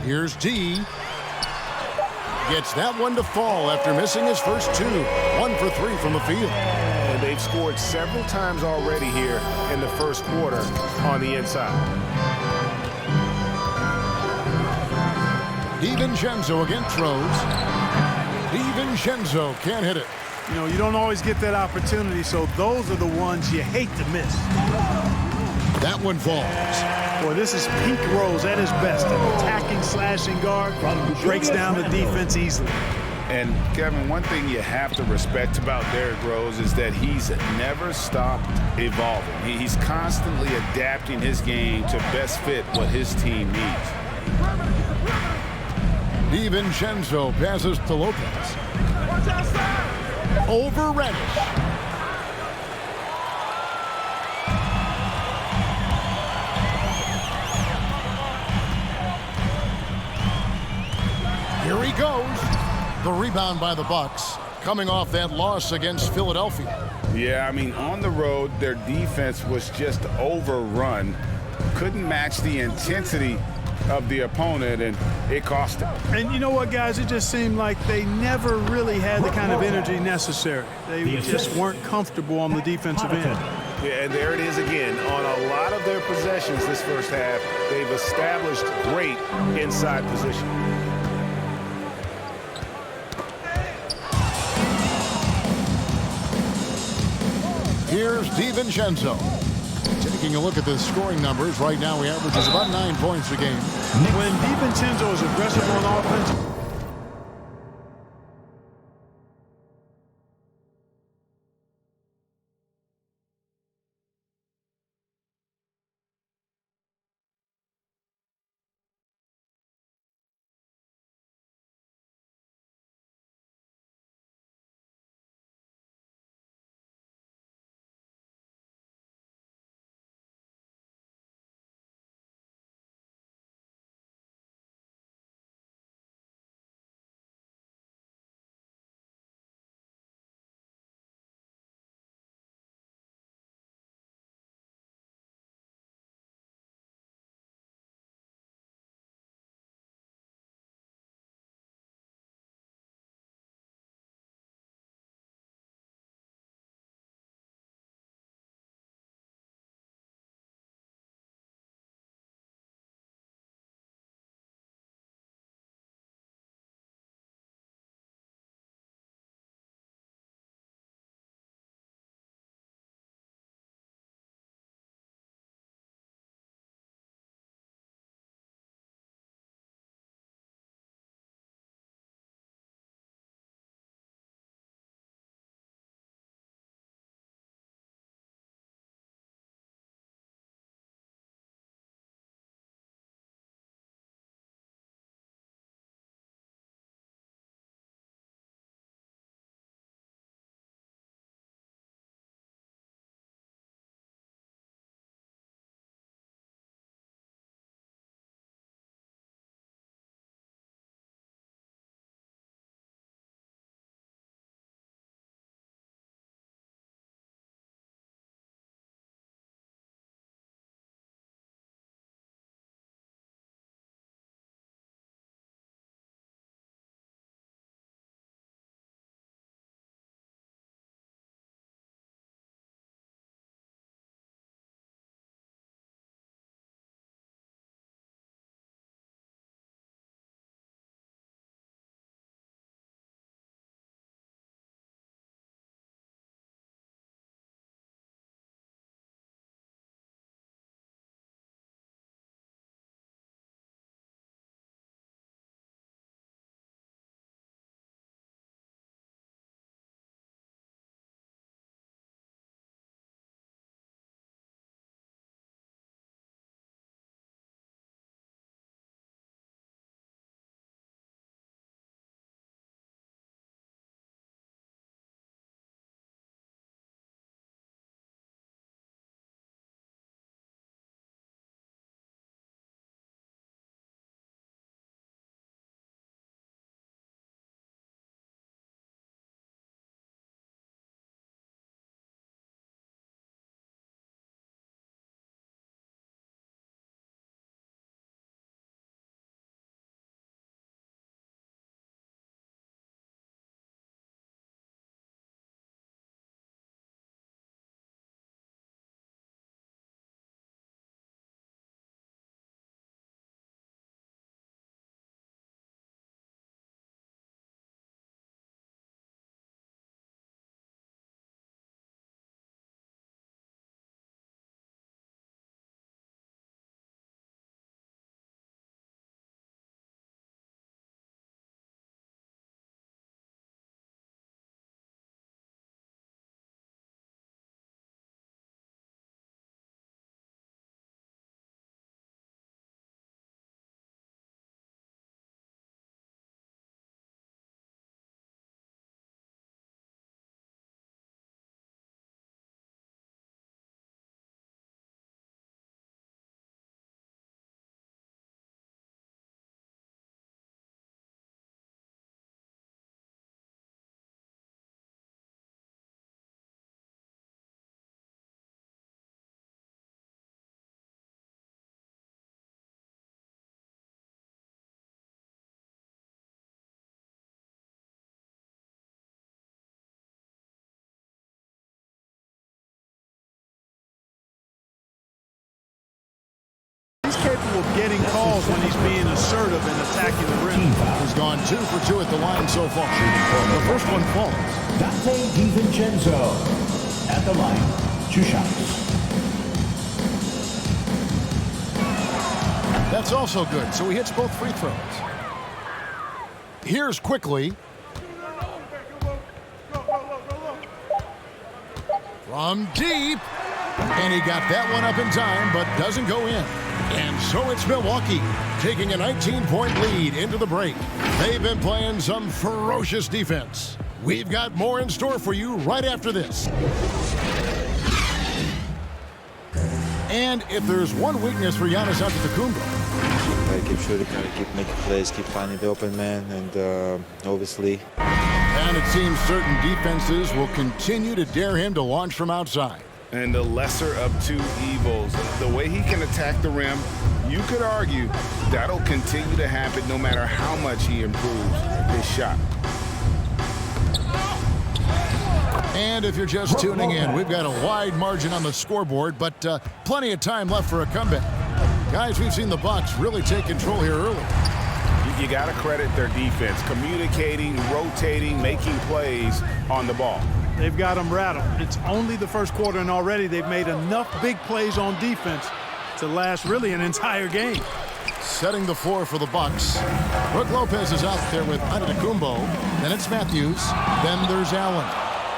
Speaker 13: Here's D. Gets that one to fall after missing his first two. 1 for 3 from the field.
Speaker 15: And they've scored several times already here in the first quarter on the inside.
Speaker 13: DiVincenzo again throws. DiVincenzo can't hit it.
Speaker 16: You know, you don't always get that opportunity, so those are the ones you hate to miss.
Speaker 13: That one falls.
Speaker 16: Boy, this is peak Rose at his best. An attacking, slashing guard who breaks down the defense easily.
Speaker 15: And, Kevin, one thing you have to respect about Derrick Rose is that he's never stopped evolving. He's constantly adapting his game to best fit what his team needs.
Speaker 13: DiVincenzo passes to Lopez. Over Reddish. Here he goes. The rebound by the Bucks, coming off that loss against Philadelphia.
Speaker 15: Yeah, I mean, on the road, their defense was just overrun. Couldn't match the intensity of the opponent, and it cost them.
Speaker 16: And you know what, guys? It just seemed like they never really had the kind of energy necessary. They just weren't comfortable on the defensive end.
Speaker 15: Yeah, and there it is again. On a lot of their possessions this first half, they've established great inside position.
Speaker 13: Here's DiVincenzo. Taking a look at the scoring numbers, right now he averages about 9 points a game.
Speaker 16: When DiVincenzo is aggressive on offense, capable of getting calls when he's being assertive and attacking the rim.
Speaker 13: He's gone 2 for 2 at the line so far. The first one falls.
Speaker 7: Dante DiVincenzo at the line. 2 shots.
Speaker 13: That's also good, so he hits both free throws. Here's quickly. From deep. And he got that one up in time, but doesn't go in. And so it's Milwaukee taking a 19-point lead into the break. They've been playing some ferocious defense. We've got more in store for you right after this. And if there's one weakness for Giannis Antetokounmpo,
Speaker 17: keep shooting, keep making plays, keep finding the open man, and obviously.
Speaker 13: And it seems certain defenses will continue to dare him to launch from outside.
Speaker 15: And the lesser of two evils, the way he can attack the rim, you could argue that'll continue to happen no matter how much he improves his shot.
Speaker 13: And if you're just tuning in, we've got a wide margin on the scoreboard, but plenty of time left for a comeback. Guys, we've seen the Bucks really take control here early.
Speaker 15: You got to credit their defense, communicating, rotating, making plays on the ball.
Speaker 16: They've got them rattled. It's only the first quarter, and already they've made enough big plays on defense to last really an entire game.
Speaker 13: Setting the floor for the Bucks. Brook Lopez is out there with Antetokounmpo. Then it's Matthews. Then there's Allen.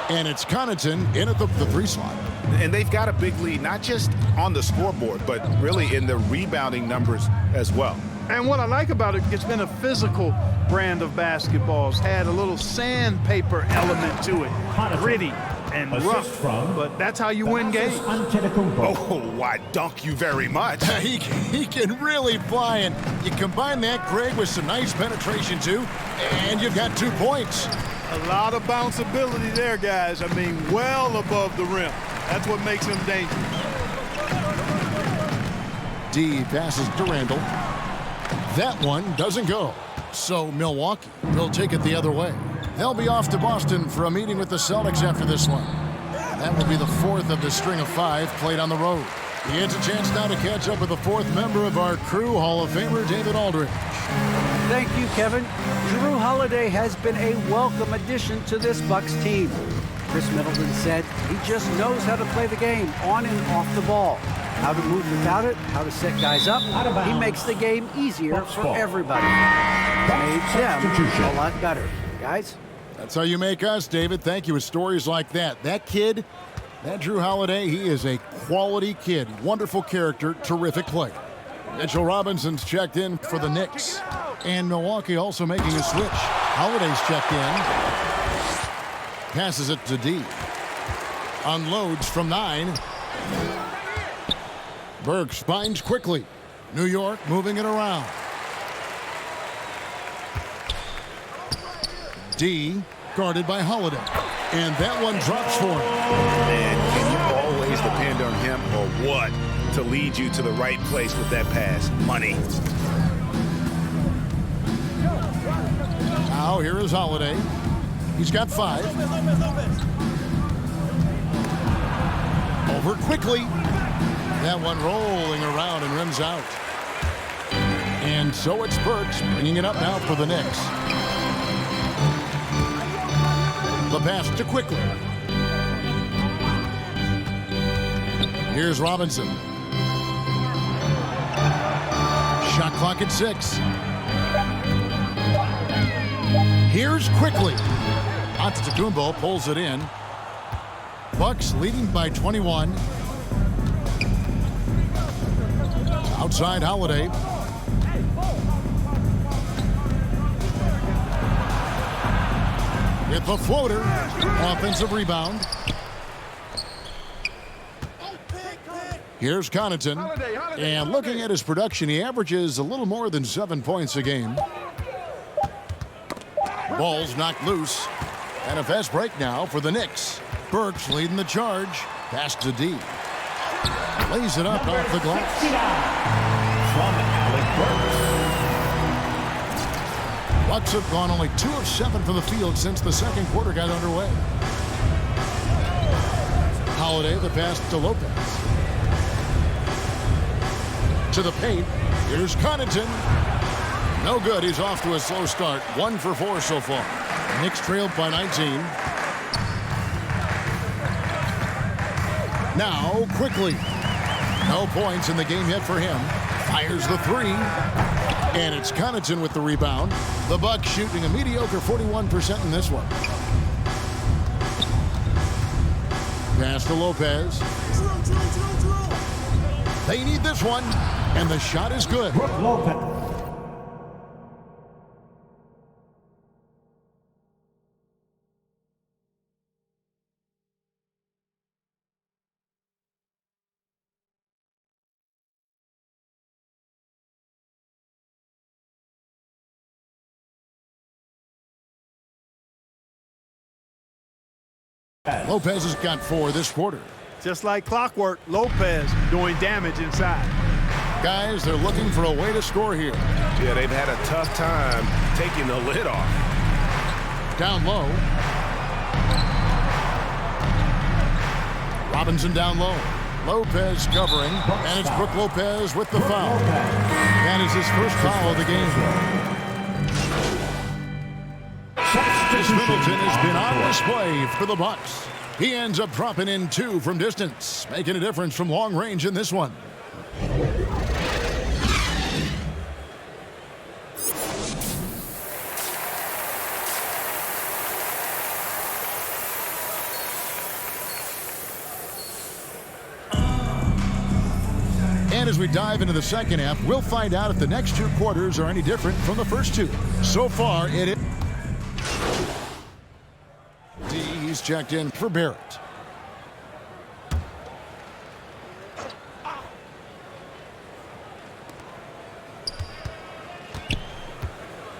Speaker 13: And it's Connaughton in at the 3 slot.
Speaker 15: And they've got a big lead, not just on the scoreboard, but really in the rebounding numbers as well.
Speaker 16: And what I like about it, it's been a physical brand of basketball. It's had a little sandpaper element to it. Gritty and rough, but that's how you win games.
Speaker 15: Oh, I dunk you very much.
Speaker 13: he can really fly, and you combine that, Greg, with some nice penetration, too, and you've got 2 points.
Speaker 16: A lot of bounceability there, guys. I mean, well above the rim. That's what makes him dangerous.
Speaker 13: D passes to Randall. That one doesn't go. So Milwaukee will take it the other way. They'll be off to Boston for a meeting with the Celtics after this one. That will be the 4th of the string of 5 played on the road. He gets a chance now to catch up with the 4th member of our crew, Hall of Famer David Aldridge.
Speaker 14: Thank you, Kevin. Jrue Holiday has been a welcome addition to this Bucks team. Chris Middleton said he just knows how to play the game on and off the ball. How to move without it, how to set guys up. He makes the game easier for everybody. Made them a lot better. Guys?
Speaker 13: That's how you make us, David. Thank you with stories like that. That kid, that Jrue Holiday, he is a quality kid. Wonderful character, terrific player. Mitchell Robinson's checked in for the Knicks. And Milwaukee also making a switch. Holiday's checked in. Passes it to D. Unloads from 9. Burks finds quickly. New York moving it around. D guarded by Holiday. And that one drops for him.
Speaker 15: And can you always depend on him or what to lead you to the right place with that pass? Money.
Speaker 13: Now here is Holiday. He's got 5. Over quickly. That one rolling around and rims out. And so it's Burks bringing it up now for the Knicks. The pass to quickly. Here's Robinson. Shot clock at 6. Here's quickly. Antetokounmpo pulls it in. Bucks leading by 21. Outside Holiday. Hit the floater. Offensive rebound. Here's Connaughton. And looking at his production, he averages a little more than 7 points a game. Ball's knocked loose. And a fast break now for the Knicks. Burks leading the charge. Pass to D. Lays it up off the glass.
Speaker 7: From Alec Burks.
Speaker 13: Bucks have gone only 2 of 7 from the field since the second quarter got underway. Holiday, the pass to Lopez. To the paint. Here's Connaughton. No good. He's off to a slow start. 1 for 4 so far. Knicks trailed by 19. Now, quickly. No points in the game yet for him. Fires the 3. And it's Connaughton with the rebound. The Bucks shooting a mediocre 41% in this one. Pass to Lopez. They need this one. And the shot is good.
Speaker 7: Lopez.
Speaker 13: Lopez has got 4 this quarter.
Speaker 16: Just like clockwork, Lopez doing damage inside.
Speaker 13: Guys, they're looking for a way to score here.
Speaker 6: Yeah, they've had a tough time taking the lid off.
Speaker 13: Down low. Robinson down low. Lopez covering, and it's Brook Lopez with the foul. That is his first foul of the game. Chris Middleton has been on display for the Bucks. He ends up dropping in 2 from distance, making a difference from long range in this one. And as we dive into the second half, we'll find out if the next 2 quarters are any different from the first 2. So far, it is. He's checked in for Barrett.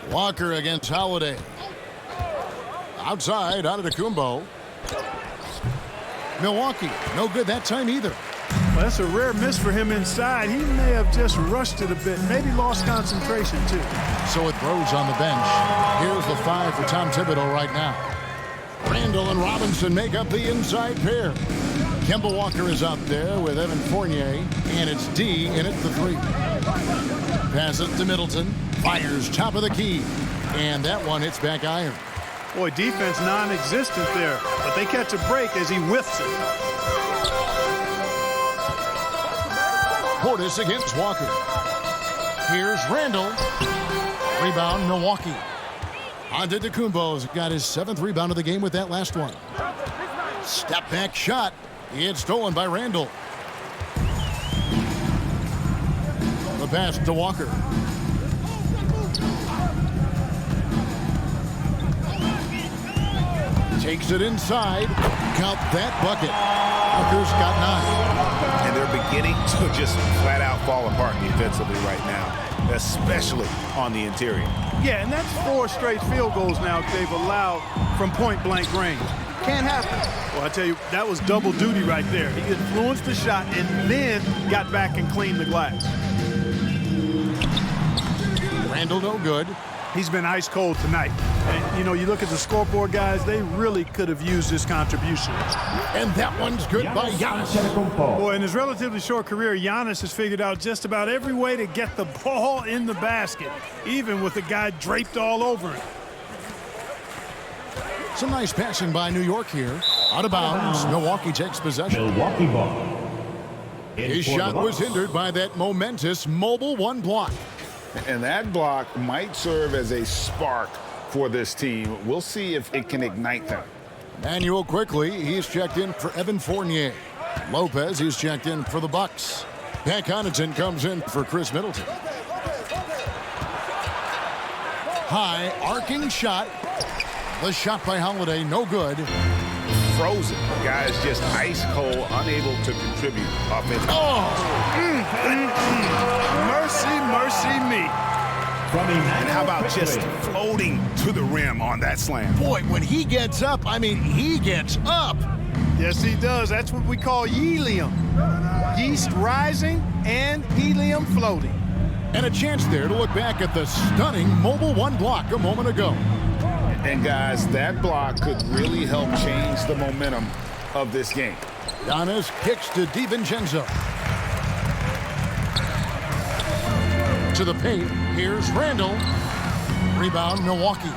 Speaker 13: Walker against Holiday. Outside, out of Antetokounmpo. Milwaukee, no good that time either.
Speaker 16: Well, that's a rare miss for him inside. He may have just rushed it a bit, maybe lost concentration too.
Speaker 13: So it throws on the bench. Here's the 5 for Tom Thibodeau right now. Randall and Robinson make up the inside pair. Kemba Walker is out there with Evan Fournier, and it's D in at the 3. Pass it to Middleton. Fires top of the key. And that one hits back iron.
Speaker 16: Boy, defense non-existent there, but they catch a break as he whiffs it.
Speaker 13: Portis against Walker. Here's Randall. Rebound, Milwaukee. Antetokounmpo's got his 7th rebound of the game with that last one. Step back shot. It's stolen by Randall. The pass to Walker. Takes it inside. Count that bucket. Walker's got 9.
Speaker 15: And they're beginning to just flat out fall apart defensively right now, especially on the interior.
Speaker 16: Yeah, and that's 4 straight field goals now they've allowed from point-blank range. Can't happen. Well, I tell you, that was double duty right there. He influenced the shot and then got back and cleaned the glass.
Speaker 13: Randall no good.
Speaker 16: He's been ice cold tonight. And, you know, you look at the scoreboard, guys, they really could have used this contribution.
Speaker 13: And that one's good by Giannis.
Speaker 16: Boy, in his relatively short career, Giannis has figured out just about every way to get the ball in the basket, even with the guy draped all over him.
Speaker 13: Some nice passing by New York here. Out of bounds. Milwaukee takes possession.
Speaker 7: Milwaukee ball.
Speaker 13: His shot was hindered by that momentous mobile 1 block.
Speaker 15: And that block might serve as a spark for this team. We'll see if it can ignite them.
Speaker 13: Manuel quickly. He's checked in for Evan Fournier. Lopez, he's checked in for the Bucks. Pat Connaughton comes in for Chris Middleton. High arcing shot. The shot by Holiday, no good.
Speaker 15: Frozen. Guys just ice cold, unable to contribute offensively.
Speaker 16: Mercy, mercy me.
Speaker 15: And how about just floating to the rim on that slam?
Speaker 13: Boy, when he gets up, I mean, he gets up.
Speaker 16: Yes, he does. That's what we call helium. Yeast rising and helium floating.
Speaker 13: And a chance there to look back at the stunning mobile 1 block a moment ago.
Speaker 15: And guys, that block could really help change the momentum of this game.
Speaker 13: Giannis kicks to DiVincenzo. To the paint, here's Randall. Rebound, Milwaukee.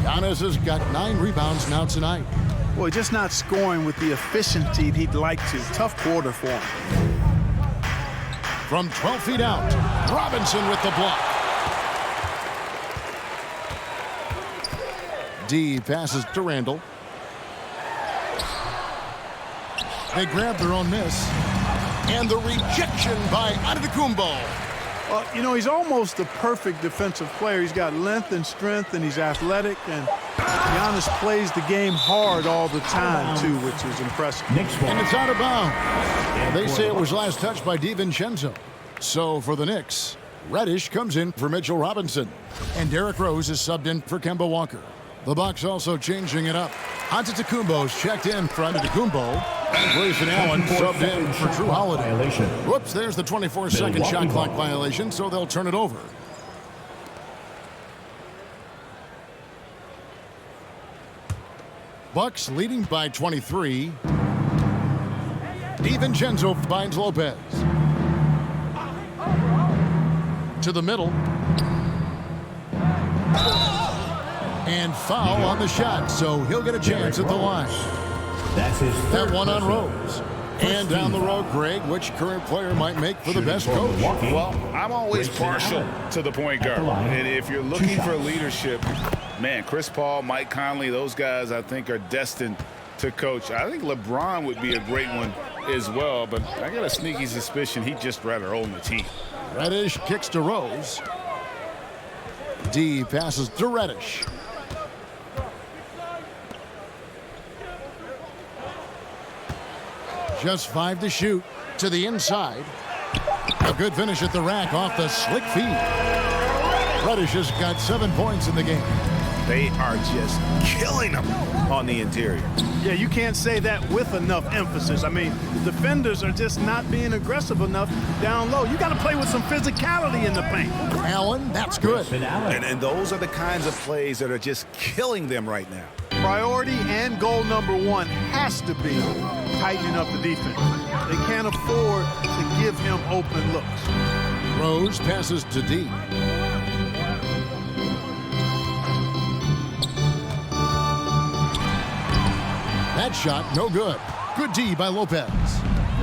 Speaker 13: Giannis has got 9 rebounds now tonight.
Speaker 16: Boy, just not scoring with the efficiency he'd like to. Tough quarter for him.
Speaker 13: From 12 feet out, Robinson with the block. D passes to Randall. They grab their own miss. And the rejection by Antetokounmpo.
Speaker 16: Well, you know, he's almost the perfect defensive player. He's got length and strength, and he's athletic. And Giannis plays the game hard all the time, too, which is impressive.
Speaker 13: And it's out of bounds. They say it was last touched by DiVincenzo. So for the Knicks, Reddish comes in for Mitchell Robinson. And Derrick Rose is subbed in for Kemba Walker. The Bucks also changing it up. Antetokounmpo's checked in for Antetokounmpo. And Grayson Allen subbed in for Drew Holiday. Whoops, there's the 24-second shot clock violation, so they'll turn it over. Bucks leading by 23. DiVincenzo finds Lopez. To the middle. And foul on the shot, so he'll get a chance at the line.
Speaker 7: That's his
Speaker 13: that one on Rose. And down the road, Greg, which current player might make for the best coach?
Speaker 15: Well, I'm always partial to the point guard. And if you're looking for leadership, man, Chris Paul, Mike Conley, those guys I think are destined to coach. I think LeBron would be a great one as well, but I got a sneaky suspicion he'd just rather own the team.
Speaker 13: Reddish kicks to Rose. D passes to Reddish. Just 5 to shoot. To the inside. A good finish at the rack off the slick feed. Reddish has got 7 points in the game.
Speaker 15: They are just killing them on the interior.
Speaker 16: Yeah, you can't say that with enough emphasis. I mean, the defenders are just not being aggressive enough down low. You got to play with some physicality in the paint.
Speaker 13: Allen, that's good.
Speaker 15: And those are the kinds of plays that are just killing them right now.
Speaker 16: Priority and goal number 1 has to be tightening up the defense. They can't afford to give him open looks.
Speaker 13: Rose passes to D. That shot, no good. Good D by Lopez.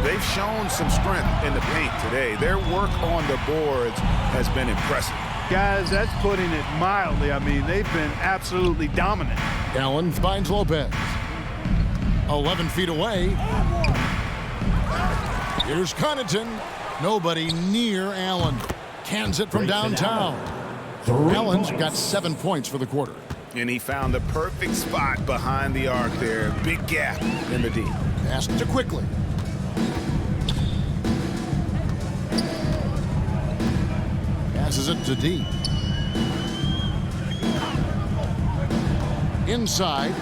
Speaker 15: They've shown some strength in the paint today. Their work on the boards has been impressive.
Speaker 16: Guys, that's putting it mildly. I mean, they've been absolutely dominant.
Speaker 13: Allen finds Lopez. 11 feet away. Here's Connaughton. Nobody near Allen. Cans it from downtown. Allen's got 7 points for the quarter.
Speaker 15: And he found the perfect spot behind the arc there. Big gap in the D.
Speaker 13: Pass to Quickly. Passes it to D. Inside.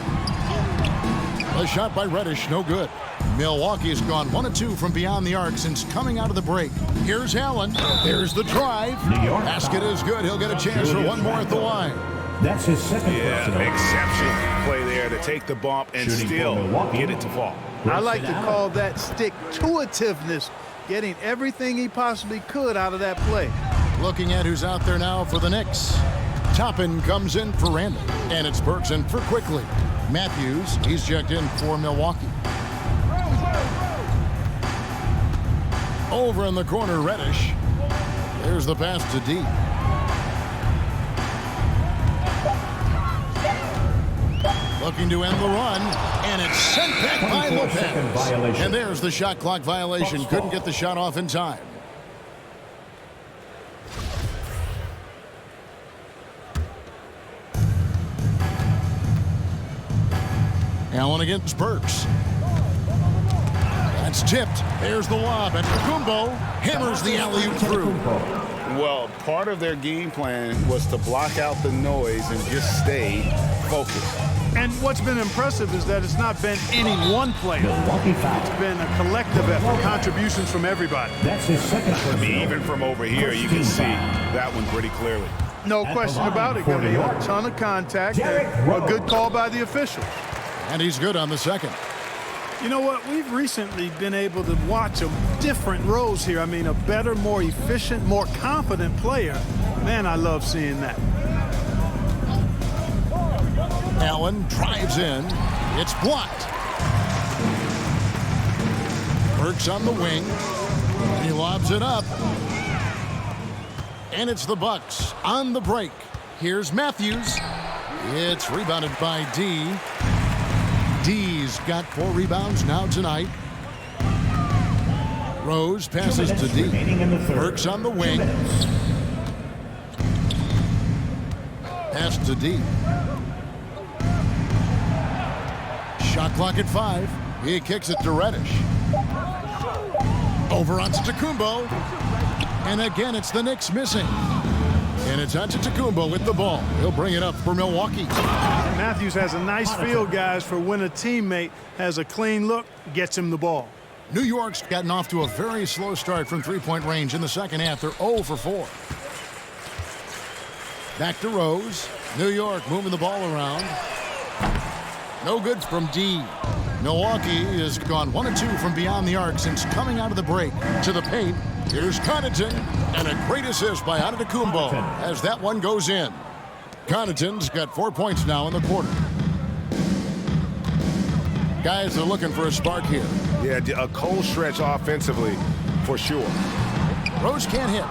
Speaker 13: A shot by Reddish, no good. Milwaukee has gone 1 of 2 from beyond the arc since coming out of the break. Here's Allen. There's the drive. Basket is good. He'll get a chance for one more at the line.
Speaker 7: That's his second personal.
Speaker 15: Exceptional play there to take the bump and still get it to fall.
Speaker 16: I like to call that stick-to-itiveness, getting everything he possibly could out of that play.
Speaker 13: Looking at who's out there now for the Knicks. Toppin comes in for Randall, and it's Burks in for Quickly. Matthews, he's checked in for Milwaukee. Over in the corner, Reddish. There's the pass to D. Looking to end the run, and it's sent back by Lopez. And there's the shot clock violation. Couldn't get the shot off in time. Allen against Burks. That's tipped. There's the lob, and Kumbo hammers the alley-oop through.
Speaker 15: Well, part of their game plan was to block out the noise and just stay focused.
Speaker 16: And what's been impressive is that it's not been any one player. It's been a collective effort, contributions from everybody.
Speaker 7: That's his second.
Speaker 15: I mean, even from over here, you can see that one pretty clearly.
Speaker 16: No question about it. Going to be a ton of contact. A good call by the official.
Speaker 13: And he's good on the second.
Speaker 16: You know what? We've recently been able to watch different roles here. I mean, a better, more efficient, more confident player. Man, I love seeing that.
Speaker 13: Allen drives in. It's blocked. Burks on the wing. And he lobs it up. And it's the Bucks on the break. Here's Matthews. It's rebounded by D. D's got 4 rebounds now tonight. Rose passes to D. Burks on the wing. Pass to D. Shot clock at 5. He kicks it to Reddish. Over onto Tacumbo. And again, it's the Knicks missing. And it's Antetokounmpo with the ball. He'll bring it up for Milwaukee.
Speaker 16: Matthews has a nice feel, guys, for when a teammate has a clean look, gets him the ball.
Speaker 13: New York's gotten off to a very slow start from three-point range in the second half. They're 0 for 4. Back to Rose. New York moving the ball around. No good from D. Milwaukee has gone 1 of 2 from beyond the arc since coming out of the break. To the paint. Here's Connaughton, and a great assist by Antetokounmpo as that one goes in. Connaughton's got 4 points now in the quarter. Guys are looking for a spark here.
Speaker 6: Yeah, a cold stretch offensively, for sure.
Speaker 13: Rose can't hit.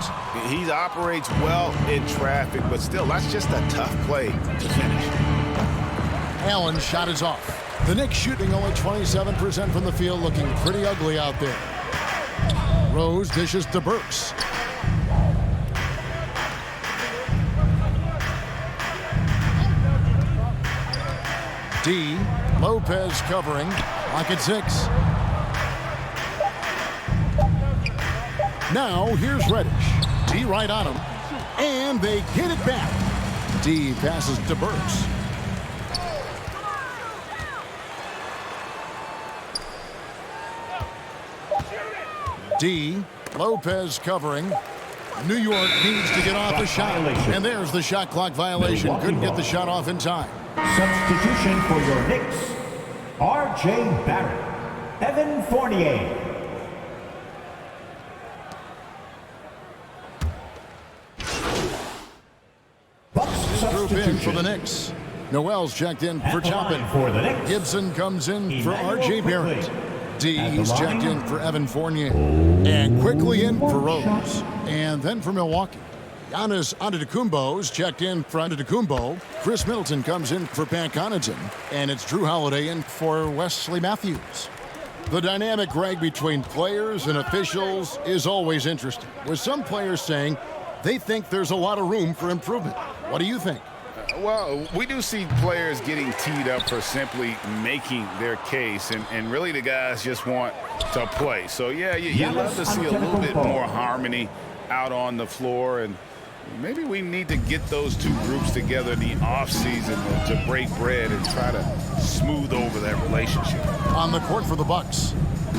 Speaker 15: He operates well in traffic, but still, that's just a tough play to finish.
Speaker 13: Allen's shot is off. The Knicks shooting only 27% from the field, looking pretty ugly out there. Rose dishes to Burks. D. Lopez covering. Lock at 6. Now here's Reddish. D right on him. And they get it back. D passes to Burks. D. Lopez covering. New York needs to get off a shot. And there's the shot clock violation. Couldn't get the shot off in time.
Speaker 7: Substitution for your Knicks, R.J. Barrett, Evan Fournier.
Speaker 13: Group in for the Knicks. Noel's checked in for Toppin. Gibson comes in for R.J. Barrett. D, he's checked in for Evan Fournier. And quickly in for Rose. And then for Milwaukee. Giannis Antetokounmpo's checked in for Antetokounmpo. Chris Middleton comes in for Pat Connaughton. And it's Drew Holiday in for Wesley Matthews. The dynamic, Greg, between players and officials is always interesting. With some players saying they think there's a lot of room for improvement. What do you think?
Speaker 15: Well, we do see players getting teed up for simply making their case, and really the guys just want to play. So, yeah, you love to see a little bit more harmony out on the floor, and maybe we need to get those two groups together in the offseason to break bread and try to smooth over that relationship.
Speaker 13: On the court for the Bucks.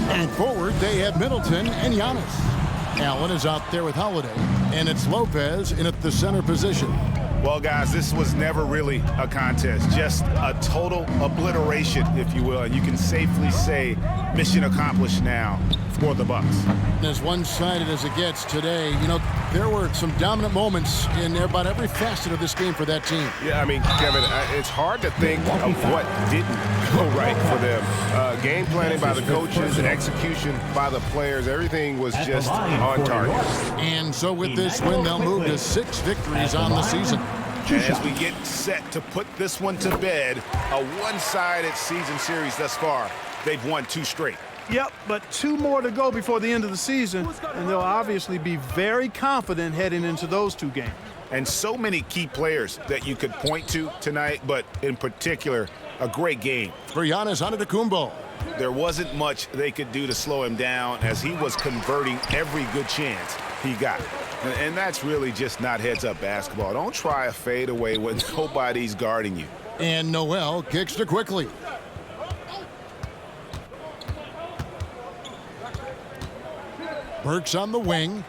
Speaker 13: And forward, they have Middleton and Giannis. Allen is out there with Holiday, and it's Lopez in at the center position.
Speaker 15: Well, guys, this was never really a contest, just a total obliteration, if you will. And you can safely say mission accomplished now for the Bucks.
Speaker 13: As one-sided as it gets today, you know, there were some dominant moments in about every facet of this game for that team.
Speaker 6: Yeah, I mean, Kevin, it's hard to think of what didn't go right for them. Game planning by the coaches and execution by the players, everything was just on target.
Speaker 13: And so with this win, they'll move to 6 victories on the season.
Speaker 15: As we get set to put this one to bed, a one-sided season series thus far. They've won 2 straight.
Speaker 16: Yep, but 2 more to go before the end of the season, and they'll obviously be very confident heading into those 2 games.
Speaker 15: And so many key players that you could point to tonight, but in particular, a great game.
Speaker 13: For Giannis Antetokounmpo.
Speaker 15: There wasn't much they could do to slow him down as he was converting every good chance he got. And that's really just not heads-up basketball. Don't try a fadeaway when nobody's guarding you.
Speaker 13: And Noel kicks to quickly. Burks on the wing.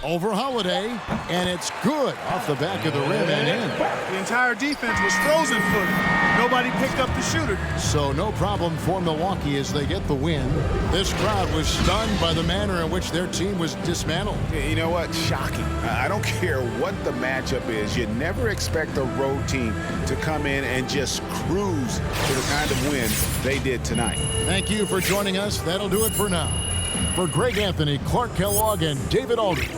Speaker 13: over Holiday, and it's good off the back of the rim and in.
Speaker 16: The entire defense was frozen footed. Nobody picked up the shooter.
Speaker 13: So no problem for Milwaukee as they get the win. This crowd was stunned by the manner in which their team was dismantled.
Speaker 15: You know what? Shocking. I don't care what the matchup is. You never expect a road team to come in and just cruise to the kind of win they did tonight.
Speaker 13: Thank you for joining us. That'll do it for now. For Greg Anthony, Clark Kellogg, and David Aldridge,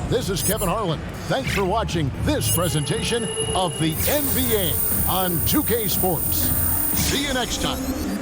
Speaker 13: this is Kevin Harlan. Thanks for watching this presentation of the NBA on 2K Sports. See you next time.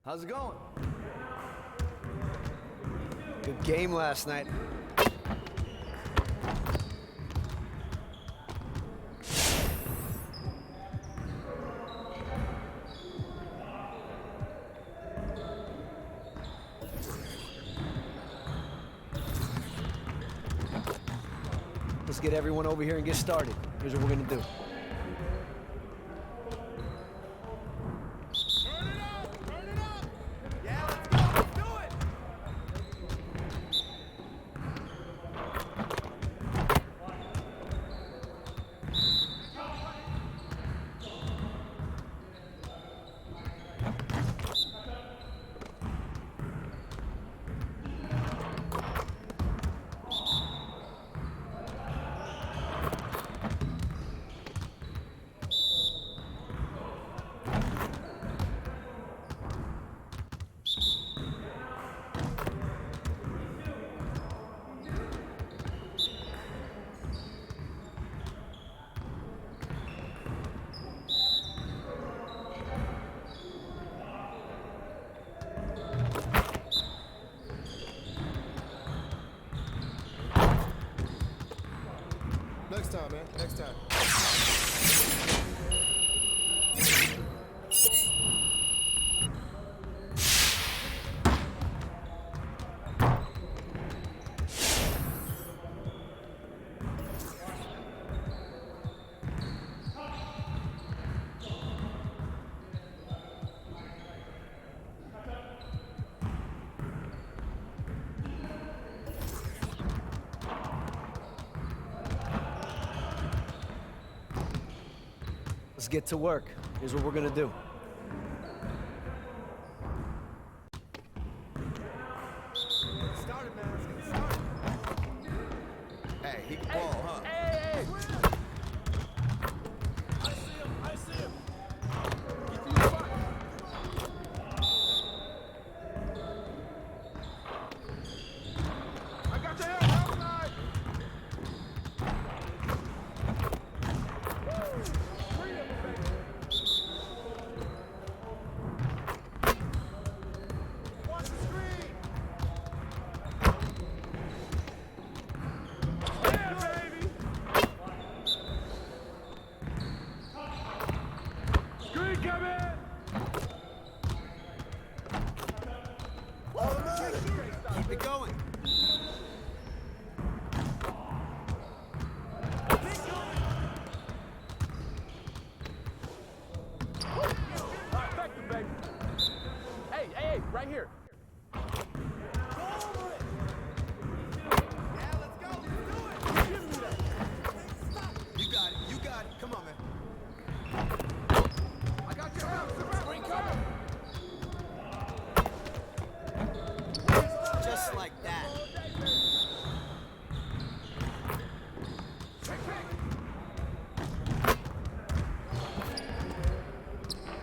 Speaker 1: How's it going? Good game last night. Let's get everyone over here and get started. Here's what we're gonna do.
Speaker 11: Next time, man. Next time.
Speaker 1: Let's get to work. Here's what we're gonna do.
Speaker 11: Started, man. Let's get started.
Speaker 2: Hey, he can ball, huh?
Speaker 11: Hey! I see him. Get to your spot. I got your help outside. Freedom, baby. Watch the screen. Yeah, baby. Screen coming.
Speaker 1: Keep it going.
Speaker 11: Effective, baby. Hey, right here. Yeah, let's go. Let's do it. Give me that.
Speaker 1: You got it. You got it. Come on, man.
Speaker 11: I got your help. Screen cover.
Speaker 1: Just like that.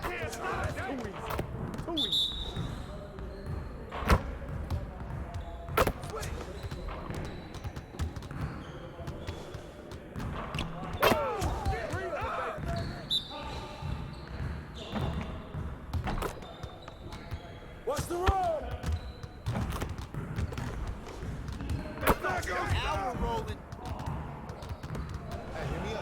Speaker 11: Yeah, stop. Too easy. Too easy. Swing. What's the roll?
Speaker 1: Now we're rolling.
Speaker 11: Hey, hit me up.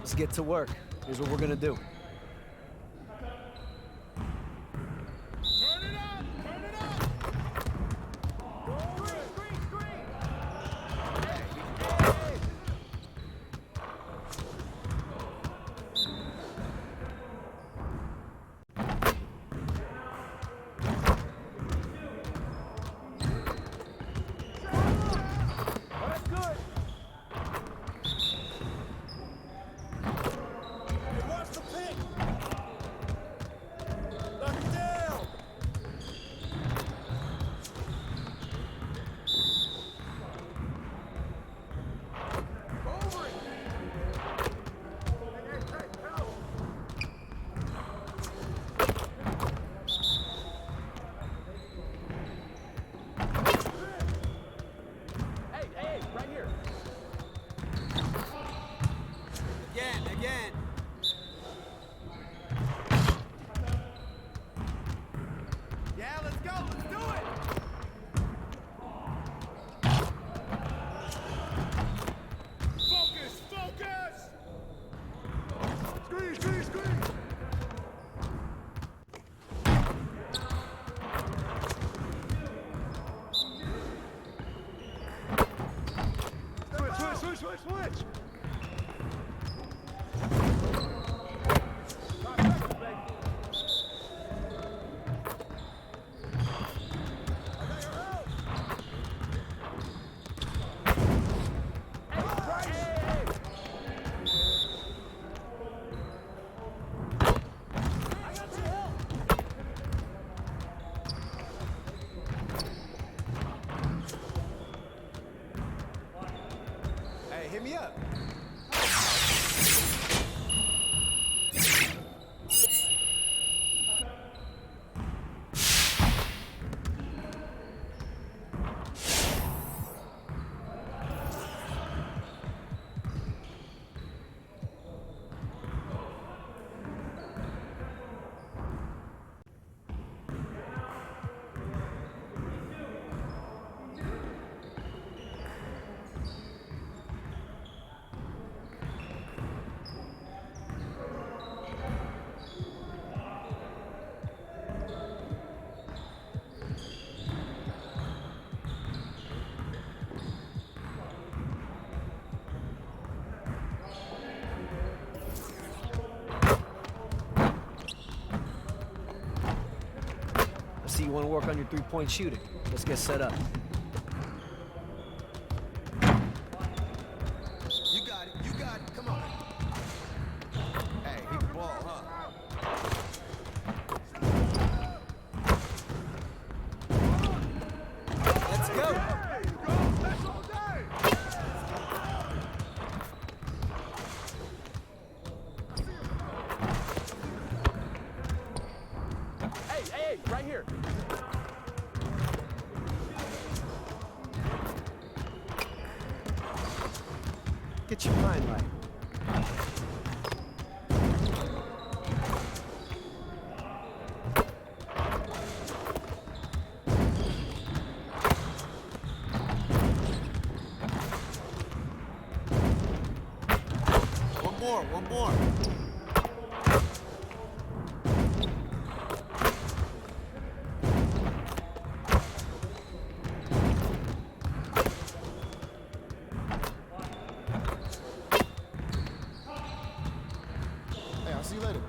Speaker 1: Let's get to work. Here's what we're gonna do.
Speaker 11: Turn it up. Turn it up. Screen. Hey. Switch!
Speaker 4: Hey, hit me up.
Speaker 1: I see you want to work on your three-point shooting. Let's get set up.
Speaker 11: You got it, come on. Hey, he can ball, huh? Let's go.
Speaker 4: Hey, right here.
Speaker 1: Get your mind right.
Speaker 11: One more. Hey, I'll see you later.